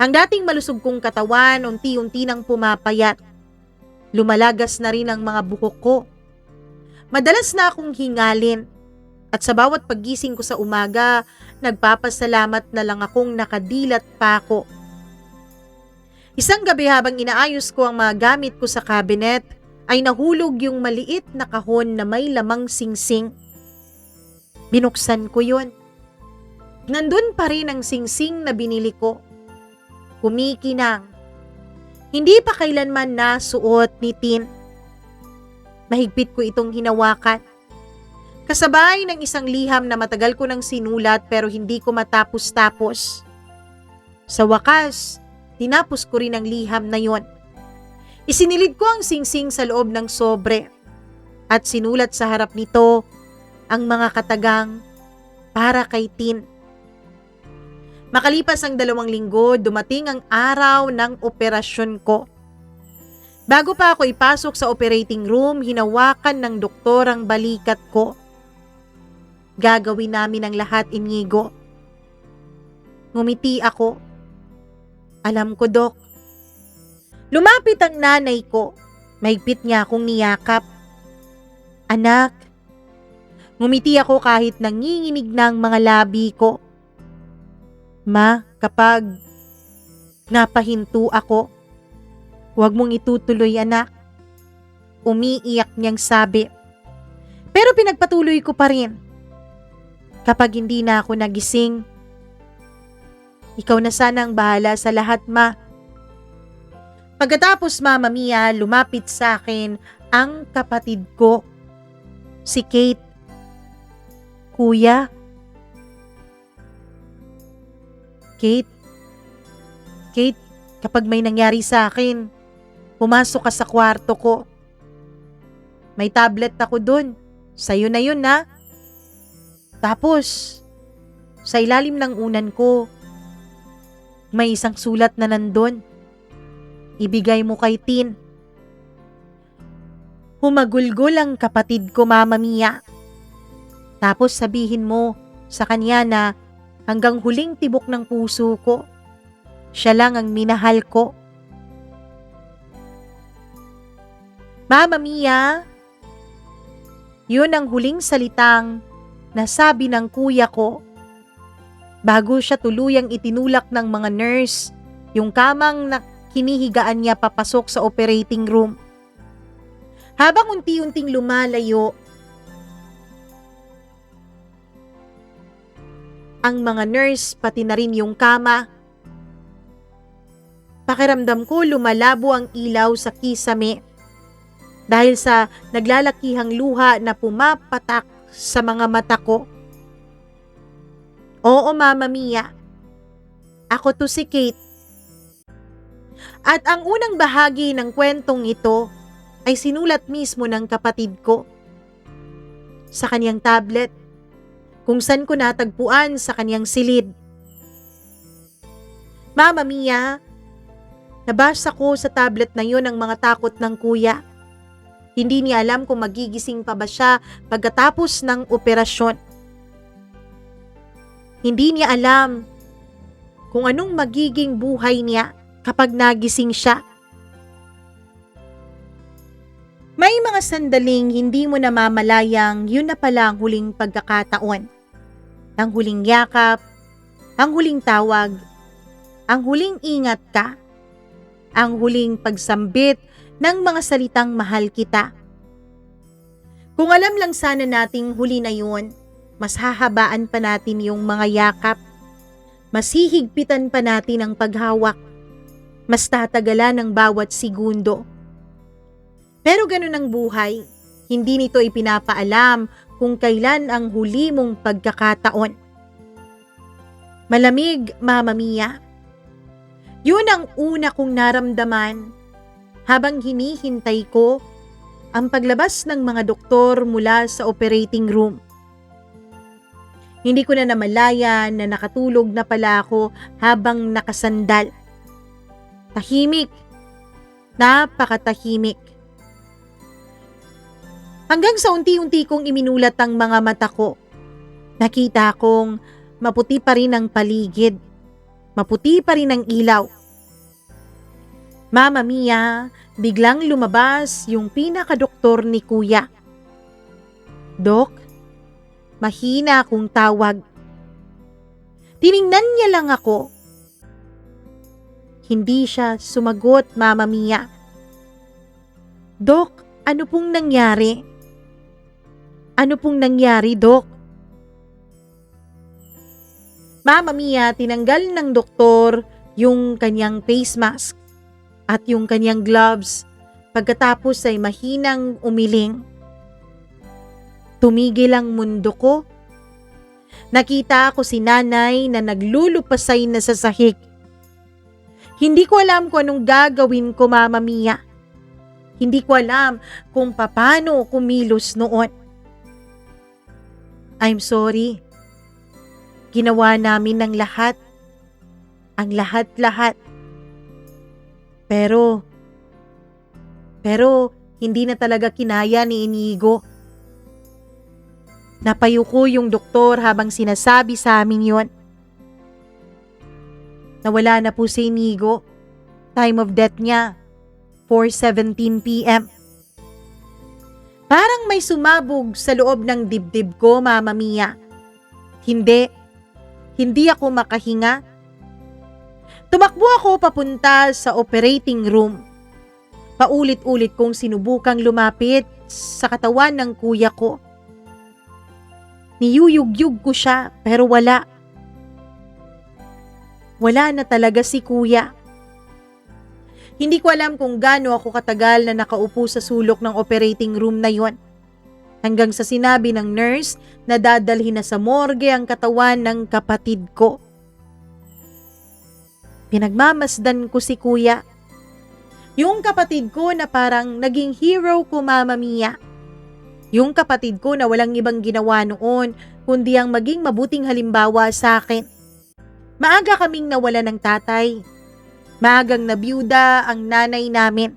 Ang dating malusog kong katawan unti-unti nang pumapayat. Lumalagas na rin ang mga buhok ko. Madalas na akong hingalin at sa bawat paggising ko sa umaga, nagpapasalamat na lang akong nakadilat pa ako. Isang gabi habang inaayos ko ang mga gamit ko sa cabinet, ay nahulog yung maliit na kahon na may lamang singsing. Binuksan ko yun. Nandun pa rin ang singsing na binili ko. Kumikinang. Hindi pa kailanman nasuot ni Tin. Mahigpit ko itong hinawakan. Kasabay ng isang liham na matagal ko nang sinulat pero hindi ko matapos-tapos. Sa wakas, tinapos ko rin ang liham na yon. Isinilid ko ang singsing sa loob ng sobre at sinulat sa harap nito ang mga katagang para kay Tin. Makalipas ang 2 linggo, dumating ang araw ng operasyon ko. Bago pa ako ipasok sa operating room, hinawakan ng doktor ang balikat ko. Gagawin namin ang lahat, Inigo. Ngumiti ako. Alam ko, Dok. Lumapit ang nanay ko. Mahigpit niya akong niyakap. Anak. Ngumiti ako kahit nanginginig ng mga labi ko. Ma, kapag napahinto ako, huwag mong itutuloy, anak. Umiiyak niyang sabi. Pero pinagpatuloy ko pa rin. Kapag hindi na ako nagising, ikaw na sana ang bahala sa lahat, ma. Pagkatapos, Mama Mia, lumapit sa akin ang kapatid ko, si Kate. Kuya? Kate? Kate, kapag may nangyari sa akin, pumasok ka sa kwarto ko. May tablet ako dun. Sa'yo na yun, ha? Tapos, sa ilalim ng unan ko, may isang sulat na nandun. Ibigay mo kay Tin. Humagulgol ang kapatid ko, Mama Mia. Tapos sabihin mo sa kanya na hanggang huling tibok ng puso ko, siya lang ang minahal ko. Mama Mia, yun ang huling salitang nasabi ng kuya ko bago siya tuluyang itinulak ng mga nurse yung kamang kinihigaan niya papasok sa operating room. Habang unti-unting lumalayo ang mga nurse pati na rin yung kama, pakiramdam ko lumalabo ang ilaw sa kisame dahil sa naglalakihang luha na pumapatak sa mga mata ko. Oo, Mama Mia. Ako to si Kate. At ang unang bahagi ng kwentong ito ay sinulat mismo ng kapatid ko sa kanyang tablet kung saan ko natagpuan sa kanyang silid. Mama Mia, nabasa ko sa tablet na yun ang mga takot ng kuya. Hindi niya alam kung magigising pa ba siya pagkatapos ng operasyon. Hindi niya alam kung anong magiging buhay niya kapag nagising siya. May mga sandaling hindi mo namamalayang yun na pala ang huling pagkakataon. Ang huling yakap, ang huling tawag, ang huling ingat ka, ang huling pagsambit ng mga salitang mahal kita. Kung alam lang sana nating huli na yun, mas hahabaan pa natin yung mga yakap, mas hihigpitan pa natin ang paghawak, mas tatagalan ang bawat segundo. Pero ganun ang buhay, hindi nito ipinapaalam kung kailan ang huli mong pagkakataon. Malamig, Mama Mia. Yun ang una kong naramdaman habang hinihintay ko ang paglabas ng mga doktor mula sa operating room. Hindi ko na namalayan na nakatulog na pala ako habang nakasandal. Tahimik, napakatahimik. Hanggang sa unti-unti kong iminulat ang mga mata ko. Nakita kong maputi pa rin ang paligid. Maputi pa rin ang ilaw. Mama Mia, biglang lumabas yung pinakadoktor ni Kuya. Dok, mahina akong tawag. Tiningnan niya lang ako. Hindi siya sumagot, Mama Mia. Dok, ano pong nangyari? Ano pong nangyari, Dok? Mama Mia, tinanggal ng doktor yung kanyang face mask at yung kanyang gloves pagkatapos ay mahinang umiling. Tumigil ang mundo ko. Nakita ko si nanay na naglulupasay na sa sahig. Hindi ko alam kung anong gagawin ko, Mama Mia. Hindi ko alam kung paano kumilos noon. I'm sorry. Ginawa namin ng lahat. Ang lahat-lahat. Pero hindi na talaga kinaya ni Inigo. Napayuko yung doktor habang sinasabi sa amin yon. Nawala na po si Inigo. Time of death niya, 4:17 p.m. Parang may sumabog sa loob ng dibdib ko, Mama Mia. Hindi ako makahinga. Tumakbo ako papunta sa operating room. Paulit-ulit kong sinubukang lumapit sa katawan ng kuya ko. Niyuyugyug ko siya pero wala. Wala na talaga si kuya. Hindi ko alam kung gaano ako katagal na nakaupo sa sulok ng operating room na yon. Hanggang sa sinabi ng nurse na dadalhin na sa morgue ang katawan ng kapatid ko. Pinagmamasdan ko si kuya. Yung kapatid ko na parang naging hero ko, Mama Mia. Yung kapatid ko na walang ibang ginawa noon kundi ang maging mabuting halimbawa sa akin. Maaga kaming nawala ng tatay. Maagang nabiyuda ang nanay namin.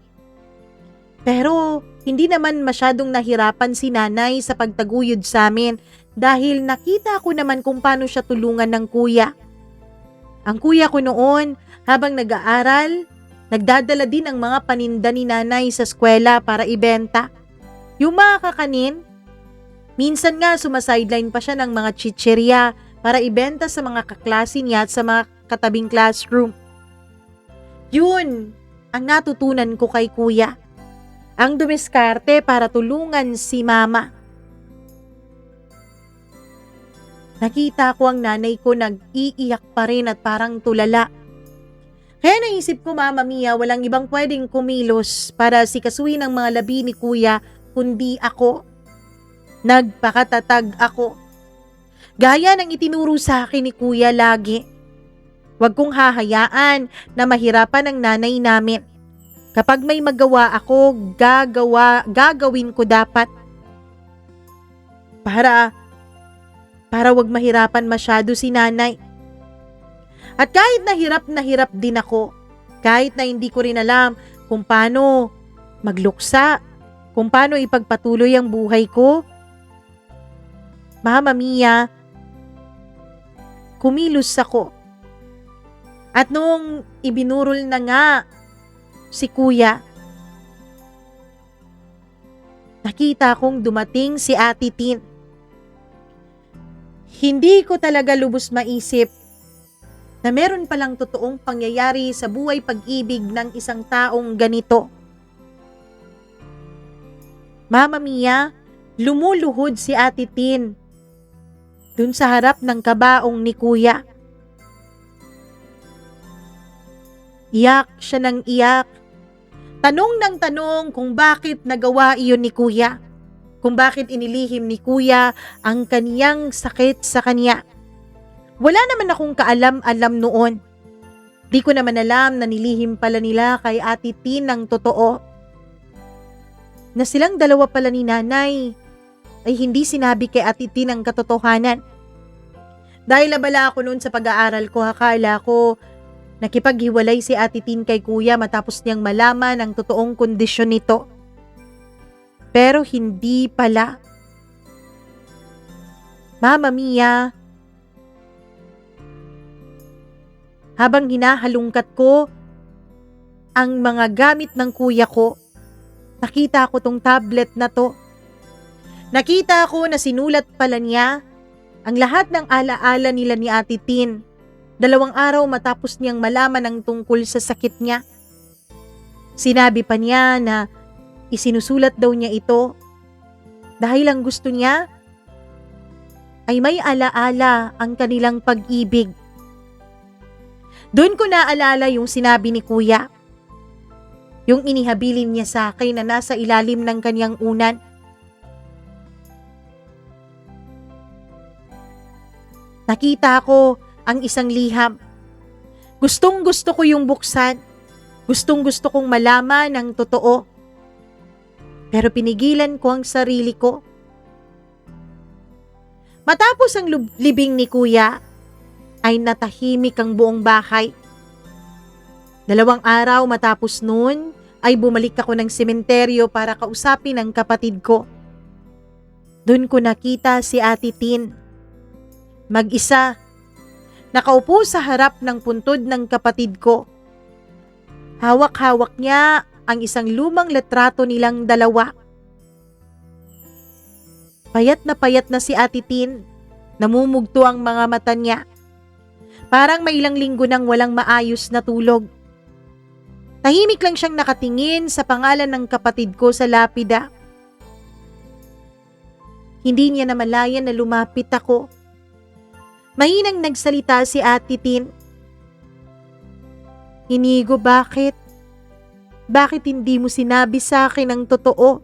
Pero hindi naman masyadong nahirapan si nanay sa pagtaguyod sa amin dahil nakita ko naman kung paano siya tulungan ng kuya. Ang kuya ko noon, habang nag-aaral, nagdadala din ang mga paninda ni nanay sa eskwela para ibenta. Yung mga kakanin, minsan nga sumasideline pa siya ng mga chichirya para ibenta sa mga kaklase niya at sa mga katabing classroom. Yun ang natutunan ko kay kuya. Ang dumiskarte para tulungan si mama. Nakita ko ang nanay ko nag-iiyak pa rin at parang tulala. Kaya naisip ko, Mama Mia, walang ibang pwedeng kumilos para sikasuhin ang mga labi ni kuya kundi ako. Nagpakatatag ako. Gaya ng itinuro sa akin ni kuya lagi. Huwag kong hahayaan na mahirapan ang nanay namin. Kapag may magawa ako, gagawin ko dapat. Para wag mahirapan masyado si nanay. At kahit na hirap din ako, kahit na hindi ko rin alam kung paano magluksa, kung paano ipagpatuloy ang buhay ko, Mama Mia, kumilos ako. At nung ibinurol na nga si kuya, nakita kong dumating si Ate Tin. Hindi ko talaga lubos maisip na meron palang totoong pangyayari sa buhay pag-ibig ng isang taong ganito. Mama Mia, lumuluhod si Ate Tin dun sa harap ng kabaong ni kuya. Iyak siya ng iyak. Tanong ng tanong kung bakit nagawa iyon ni kuya. Kung bakit inilihim ni kuya ang kaniyang sakit sa kanya. Wala naman akong kaalam-alam noon. Di ko naman alam na nilihim pala nila kay Ate Tin ng totoo. Na silang dalawa pala ni nanay ay hindi sinabi kay Ate Tin ang katotohanan. Dahil abala ako noon sa pag-aaral ko, akala ko nakipaghiwalay si Ate Tin kay kuya matapos niyang malaman ang totoong kondisyon nito. Pero hindi pala. Mama Mia, habang hinahalungkat ko ang mga gamit ng kuya ko, nakita ko tong tablet na to. Nakita ko na sinulat pala niya ang lahat ng alaala nila ni Ate Tin. 2 araw matapos niyang malaman ang tungkol sa sakit niya. Sinabi pa niya na isinusulat daw niya ito dahil ang gusto niya ay may alaala ang kanilang pag-ibig. Doon ko naalala yung sinabi ni kuya. Yung inihabilin niya sa akin na nasa ilalim ng kanyang unan. Nakita ko ang isang liham. Gustong-gusto ko yung buksan. Gustong-gusto kong malaman ang totoo. Pero pinigilan ko ang sarili ko. Matapos ang libing ni kuya, ay natahimik ang buong bahay. 2 araw matapos noon, ay bumalik ako ng sementeryo para kausapin ang kapatid ko. Doon ko nakita si Ate Tin. Mag-isa, nakaupo sa harap ng puntod ng kapatid ko. Hawak-hawak niya ang isang lumang litrato nilang dalawa. Payat na si Ate Tin. Namumugto ang mga mata niya. Parang may ilang linggo nang walang maayos na tulog. Tahimik lang siyang nakatingin sa pangalan ng kapatid ko sa lapida. Hindi niya namalayan na lumapit ako. Mahinang nagsalita si Ate Tin. Inigo, bakit? Bakit hindi mo sinabi sa akin ang totoo?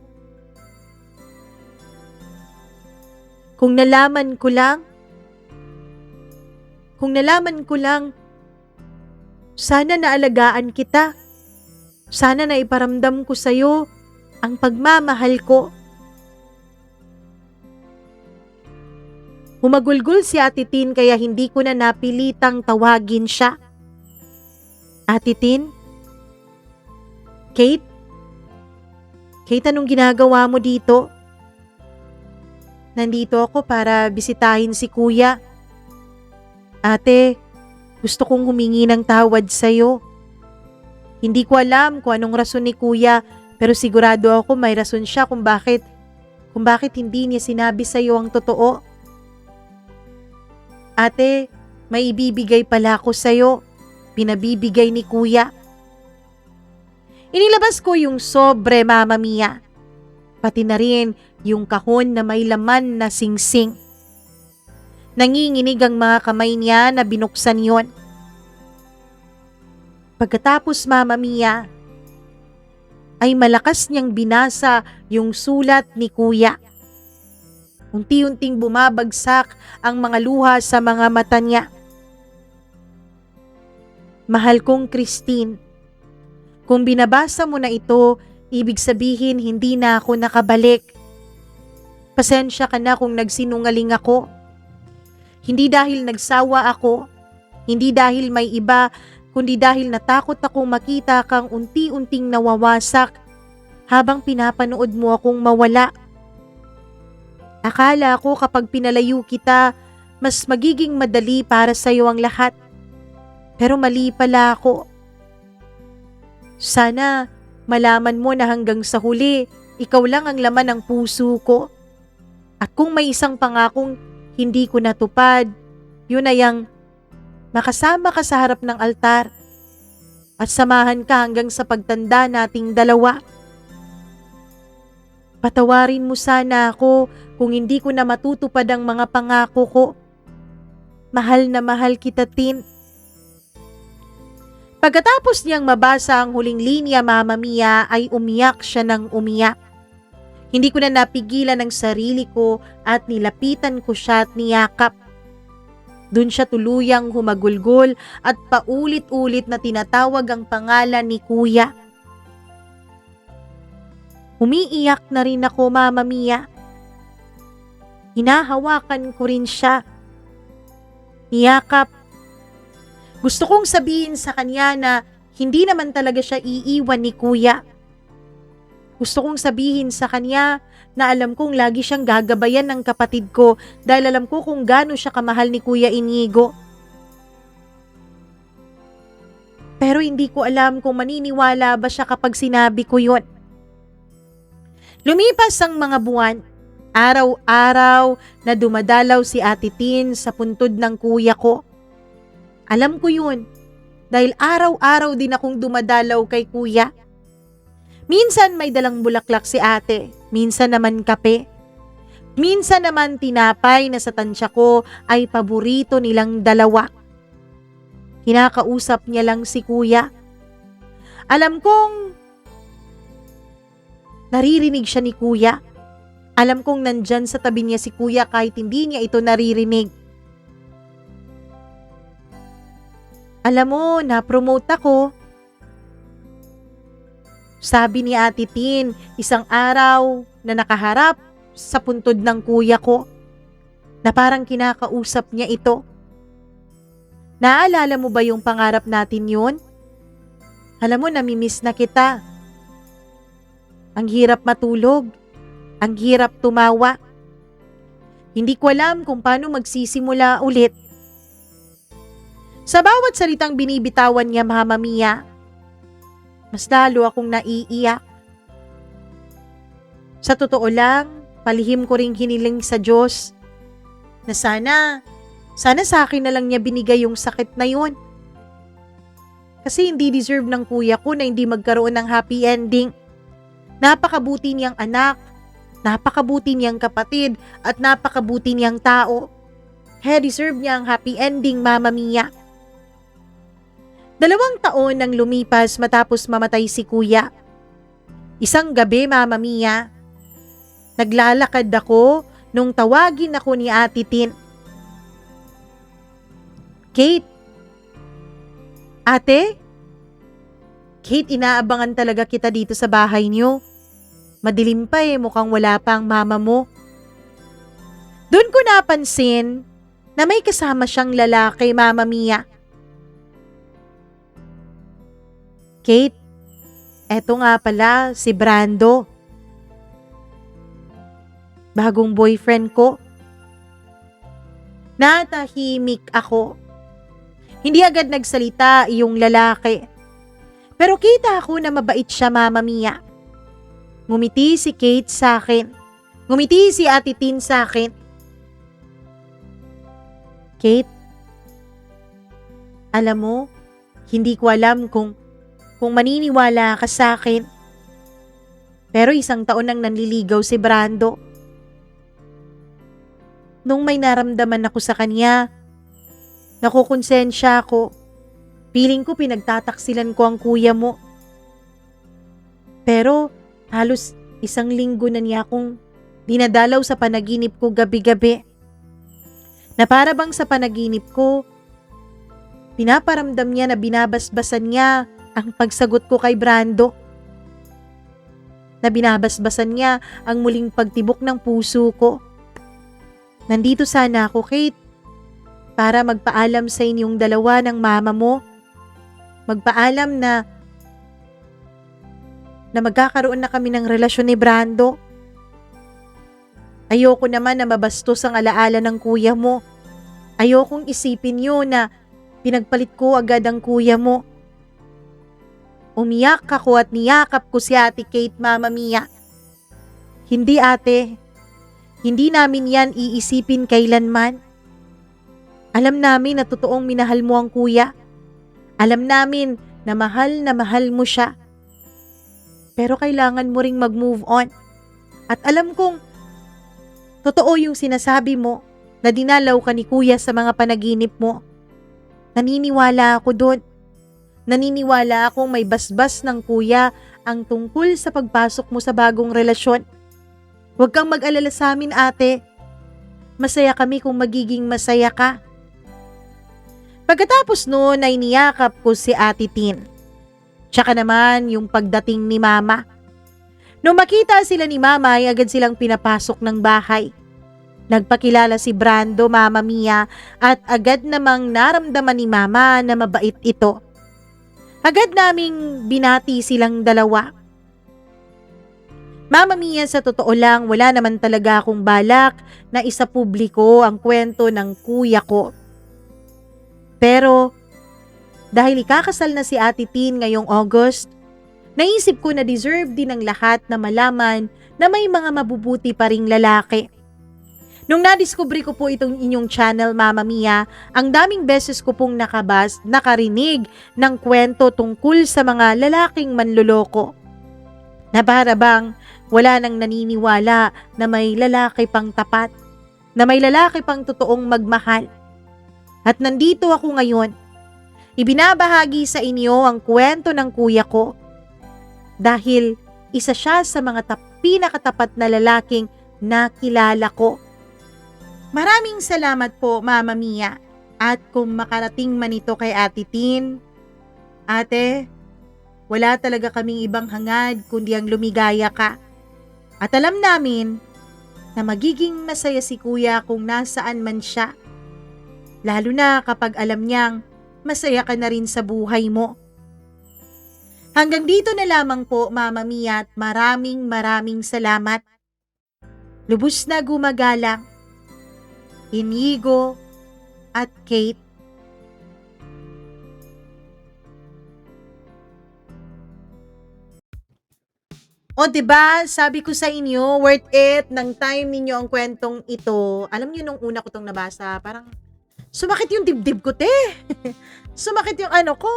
Kung nalaman ko lang, sana naalagaan kita. Sana naiparamdam ko sa'yo ang pagmamahal ko. Humagulgol si Ate Tin kaya hindi ko na napilitang tawagin siya. Ate Tin? Kate? Kate, anong ginagawa mo dito? Nandito ako para bisitahin si Kuya. Ate, gusto kong humingi ng tawad sa'yo. Hindi ko alam kung anong rason ni Kuya, pero sigurado ako may rason siya kung bakit hindi niya sinabi sa'yo ang totoo. Ate, may ibibigay pala ako sa'yo. Pinabibigay ni Kuya. Inilabas ko yung sobre, Mama Mia. Pati na rin yung kahon na may laman na singsing. Nanginginig ang mga kamay niya na binuksan yon. Pagkatapos, Mama Mia, ay malakas niyang binasa yung sulat ni Kuya. Unti-unting bumabagsak ang mga luha sa mga mata niya. Mahal kong Christine, kung binabasa mo na ito, ibig sabihin hindi na ako nakabalik. Pasensya ka na kung nagsinungaling ako. Hindi dahil nagsawa ako, hindi dahil may iba, kundi dahil natakot akong makita kang unti-unting nawawasak habang pinapanood mo akong mawala. Akala ko kapag pinalayo kita, mas magiging madali para sa iyo ang lahat. Pero mali pala ako. Sana malaman mo na hanggang sa huli, ikaw lang ang laman ng puso ko. At kung may isang pangakong hindi ko natupad, yun ay ang makasama ka sa harap ng altar at samahan ka hanggang sa pagtanda nating dalawa. Patawarin mo sana ako kung hindi ko na matutupad ang mga pangako ko. Mahal na mahal kita, Tin. Pagkatapos niyang mabasa ang huling linya, Mama Mia, ay umiyak siya ng umiyak. Hindi ko na napigilan ang sarili ko at nilapitan ko siya at niyakap. Doon siya tuluyang humagulgol at paulit-ulit na tinatawag ang pangalan ni Kuya. Umiiyak na rin ako, Mama Mia. Hinahawakan ko rin siya. Niyakap. Gusto kong sabihin sa kanya na hindi naman talaga siya iiwan ni Kuya. Gusto kong sabihin sa kanya na alam kong lagi siyang gagabayan ng kapatid ko dahil alam ko kung gaano siya kamahal ni Kuya Inigo. Pero hindi ko alam kung maniniwala ba siya kapag sinabi ko yun. Lumipas ang mga buwan, araw-araw na dumadalaw si Ate Tin sa puntod ng Kuya ko. Alam ko yun dahil araw-araw din akong dumadalaw kay Kuya. Minsan may dalang bulaklak si ate, minsan naman kape. Minsan naman tinapay na sa tansya ko ay paborito nilang dalawa. Kinakausap niya lang si Kuya. Alam kong naririnig siya ni Kuya. Alam kong nandyan sa tabi niya si Kuya kahit hindi niya ito naririnig. Alam mo, na-promote ako. Sabi ni Ate Tin, isang araw na nakaharap sa puntod ng Kuya ko, na parang kinakausap niya ito. Naalala mo ba yung pangarap natin yun? Alam mo, namimiss na kita. Ang hirap matulog, ang hirap tumawa, Hindi ko alam kung paano magsisimula ulit. Sa bawat salitang binibitawan niya, Mama Mia, mas lalo akong naiiyak. Sa totoo lang, palihim ko ring hiniling sa Diyos na sana sa akin na lang niya binigay yung sakit na yun. Kasi hindi deserve ng kuya ko na hindi magkaroon ng happy ending. Napakabuti niyang anak, napakabuti niyang kapatid, at napakabuti niyang tao. Kaya deserve niya ang happy ending, Mama Mia. 2 taon nang lumipas matapos mamatay si kuya. Isang gabi, Mama Mia, naglalakad ako nung tawagin ako ni Ate Tin. Kate? Ate? Kate, inaabangan talaga kita dito sa bahay niyo. Madilim pa mukhang wala pa ang mama mo. Doon ko napansin na may kasama siyang lalaki, Mama Mia. Kate, eto nga pala si Brando. Bagong boyfriend ko. Natahimik ako. Hindi agad nagsalita yung lalaki. Pero kita ako na mabait siya, Mama Mia. Ngumiti si Kate sa akin. Ngumiti si Ate Tin sa akin. Kate, alam mo, hindi ko alam kung maniniwala ka sa akin. Pero 1 taon nang nanliligaw si Brando. Nung may naramdaman ako sa kanya, nakukonsensya ako. Feeling ko pinagtataksilan ko ang kuya mo. Pero halos 1 linggo na niya akong dinadalaw sa panaginip ko gabi-gabi. Na para bang sa panaginip ko, pinaparamdam niya na binabasbasan niya ang pagsagot ko kay Brando. Na binabasbasan niya ang muling pagtibok ng puso ko. Nandito sana ako, Kate, para magpaalam sa inyong dalawa ng mama mo. Magpaalam na magkakaroon na kami ng relasyon ni Brando. Ayoko naman na mabastos ang alaala ng kuya mo. Ayokong isipin niyo na pinagpalit ko agad ang kuya mo. Umiyak ako at niyakap ko si Ate Kate, Mama Mia. Hindi, ate. Hindi namin yan iisipin kailanman. Alam namin na totoong minahal mo ang kuya. Alam namin na mahal mo siya. Pero kailangan mo ring mag-move on. At alam kong totoo yung sinasabi mo na dinalaw ka ni kuya sa mga panaginip mo. Naniniwala ako doon. Naniniwala akong may basbas ng kuya ang tungkol sa pagpasok mo sa bagong relasyon. Huwag kang mag-alala sa amin, ate. Masaya kami kung magiging masaya ka. Pagkatapos noon ay niyakap ko si Ate Tin. Tsaka naman yung pagdating ni Mama. Nung makita sila ni Mama ay agad silang pinapasok ng bahay. Nagpakilala si Brando, Mama Mia, at agad namang naramdaman ni Mama na mabait ito. Agad naming binati silang dalawa. Mama Mia, sa totoo lang, wala naman talaga akong balak na isapubliko ang kwento ng kuya ko. Pero dahil ikakasal na si Ate Tin ngayong August, naisip ko na deserve din ng lahat na malaman na may mga mabubuti pa ring lalaki. Nung nadiskubre ko po itong inyong channel, Mama Mia, ang daming beses ko pong nakarinig ng kwento tungkol sa mga lalaking manloloko. Na para bang wala nang naniniwala na may lalaki pang tapat, na may lalaki pang totoong magmahal. At nandito ako ngayon, ibinabahagi sa inyo ang kwento ng kuya ko dahil isa siya sa mga pinakatapat na lalaking nakilala ko. Maraming salamat po, Mama Mia. At kung makarating man ito kay Ate Tin, ate, wala talaga kaming ibang hangad kundi ang lumigaya ka. At alam namin na magiging masaya si kuya kung nasaan man siya. Lalo na kapag alam niyang masaya ka na rin sa buhay mo. Hanggang dito na lamang po, Mama Mia, at maraming salamat. Lubos na gumagalang, Inigo, at Kate. O 'di ba, sabi ko sa inyo, worth it ng time ninyo ang kwentong ito. Alam niyo nung una ko 'tong nabasa, parang sumakit yung dibdib ko, te. Sumakit yung ano ko.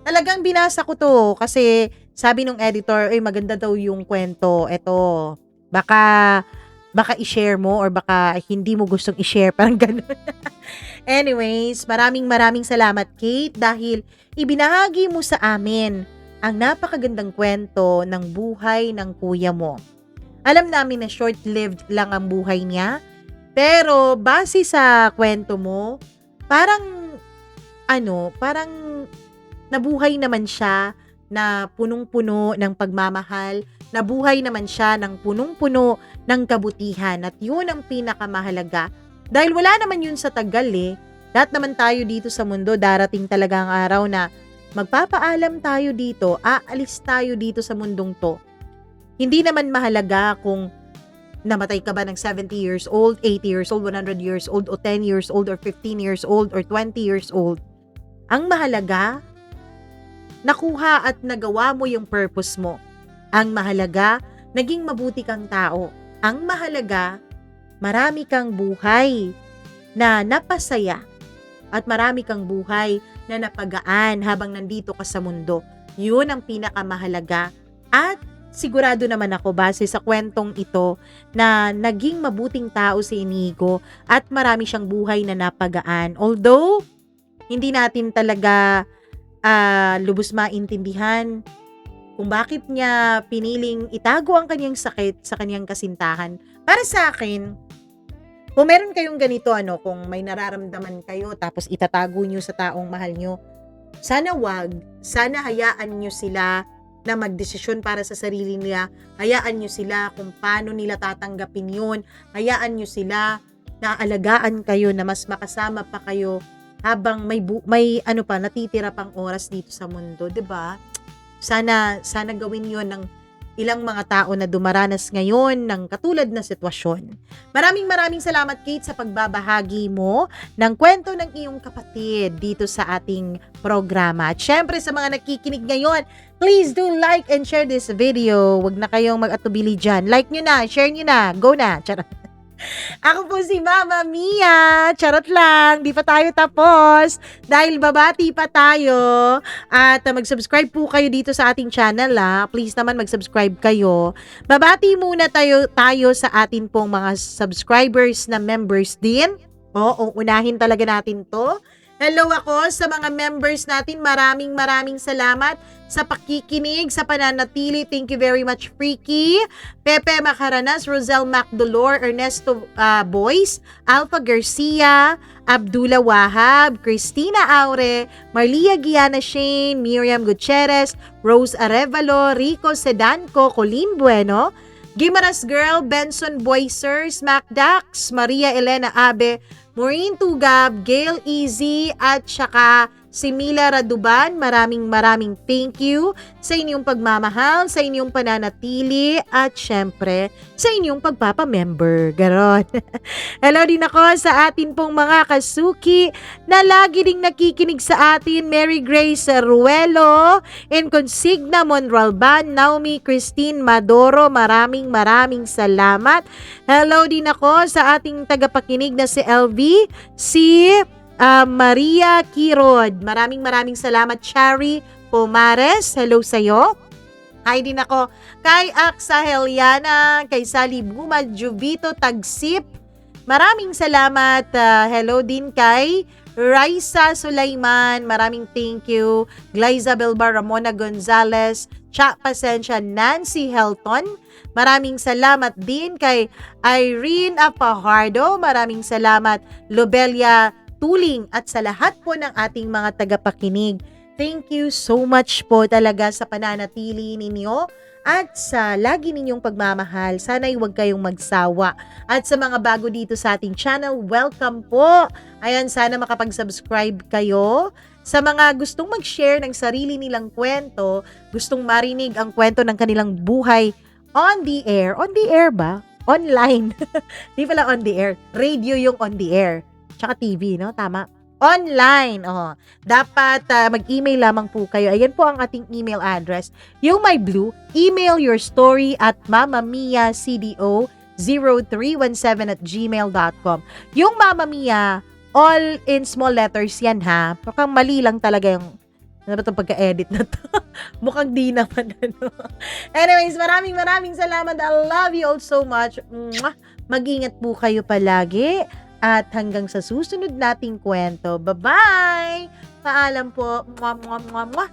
Talagang binasa ko 'to kasi sabi nung editor, "Uy, maganda daw yung kwento. Eto, baka baka i-share mo or baka hindi mo gustong i-share." Parang gano'n. Anyways, maraming maraming salamat, Kate, dahil ibinahagi mo sa amin ang napakagandang kwento ng buhay ng kuya mo. Alam namin na short-lived lang ang buhay niya, pero base sa kwento mo, parang parang nabuhay naman siya na punong-puno ng pagmamahal, nabuhay naman siya ng punong-puno ng kabutihan at yun ang pinakamahalaga. Dahil wala naman yun sa tagal eh. Lahat naman tayo dito sa mundo, darating talaga ang araw na magpapaalam tayo dito, aalis tayo dito sa mundong to. Hindi naman mahalaga kung namatay ka ba ng 70 years old, 80 years old, 100 years old, o 10 years old, or 15 years old, or 20 years old. Ang mahalaga, nakuha at nagawa mo yung purpose mo. Ang mahalaga, naging mabuti kang tao. Ang mahalaga, marami kang buhay na napasaya at marami kang buhay na napagaan habang nandito ka sa mundo. Yun ang pinakamahalaga. At sigurado naman ako base sa kwentong ito na naging mabuting tao si Inigo at marami siyang buhay na napagaan. Although, hindi natin talaga lubos maintindihan kung bakit niya piniling itago ang kanyang sakit sa kanyang kasintahan. Para sa akin, kung meron kayong ganito, kung may nararamdaman kayo tapos itatago nyo sa taong mahal nyo, sana wag, sana hayaan nyo sila na magdesisyon para sa sarili nila, hayaan nyo sila kung paano nila tatanggapin yun, hayaan nyo sila na alagaan kayo, na mas makasama pa kayo habang may natitira pang oras dito sa mundo, 'di ba? Sana gawin 'yon ng ilang mga tao na dumaranas ngayon ng katulad na sitwasyon. Maraming salamat, Kate, sa pagbabahagi mo ng kwento ng iyong kapatid dito sa ating programa. At syempre sa mga nakikinig ngayon, please do like and share this video. Huwag na kayong mag-atubili dyan. Like nyo na, share nyo na, go na. Charot. Ako po si Mama Mia. Charot lang, di pa tayo tapos. Dahil babati pa tayo. At mag-subscribe po kayo dito sa ating channel. Please naman mag-subscribe kayo. Babati muna tayo sa atin pong mga subscribers na members din. Oo, unahin talaga natin to. Hello ako sa mga members natin. Maraming salamat sa pakikinig, sa pananatili. Thank you very much, Freaky, Pepe Macaranas, Rosel Macdolor, Ernesto Boyce, Alpha Garcia, Abdullah Wahab, Christina Aure, Marlia Giana Shane, Miriam Gutierrez, Rose Arevalo, Rico Sedanco, Colleen Bueno, Gimaras Girl, Benson Boycer, Smack Dax, Maria Elena Abe, Maureen Tugab, Gail Easy, at saka si Mila Raduban. Maraming thank you sa inyong pagmamahal, sa inyong pananatili, at syempre sa inyong pagpapamember. Ganon. Hello din ako sa atin pong mga kasuki na lagi ding nakikinig sa atin. Mary Grace Ruelo, Inconsigna Monralban, Naomi Christine Madoro. Maraming salamat. Hello din ako sa ating tagapakinig na si LV, si Maria Kirod. Maraming salamat. Cherry Pomares, hello sa'yo. Hi din ako kay Aksa Heliana, kay Sally Buma, Juvito Tagsip. Maraming salamat. Hello din kay Raisa Sulaiman. Maraming thank you. Glyza Belbar, Ramona Gonzalez, Cha Pasensya, Nancy Helton. Maraming salamat din kay Irene Apahardo. Maraming salamat, Lobelia Tuling, at sa lahat po ng ating mga tagapakinig. Thank you so much po talaga sa pananatili ninyo at sa lagi ninyong pagmamahal. Sana'y huwag kayong magsawa. At sa mga bago dito sa ating channel, welcome po. Ayan, sana makapag-subscribe kayo. Sa mga gustong mag-share ng sarili nilang kwento, gustong marinig ang kwento ng kanilang buhay on the air. On the air ba? online. Di pala on the air. Radio yung on the air. Tsaka TV, no? Tama. Online. Oh. Dapat mag-email lamang po kayo. Ayan po ang ating email address. Yung My Blue, email your story at mamamiacdo0317@gmail.com. Yung Mamma Mia, all in small letters yan ha. Mukhang mali lang talaga yung ano ba itong pagka-edit na to? Mukhang di naman ano. Anyways, maraming salamat. I love you all so much. Mwah! Mag-ingat po kayo palagi. At hanggang sa susunod nating kwento. Bye-bye! Paalam po. Mwah, mwah, mwah, mwah.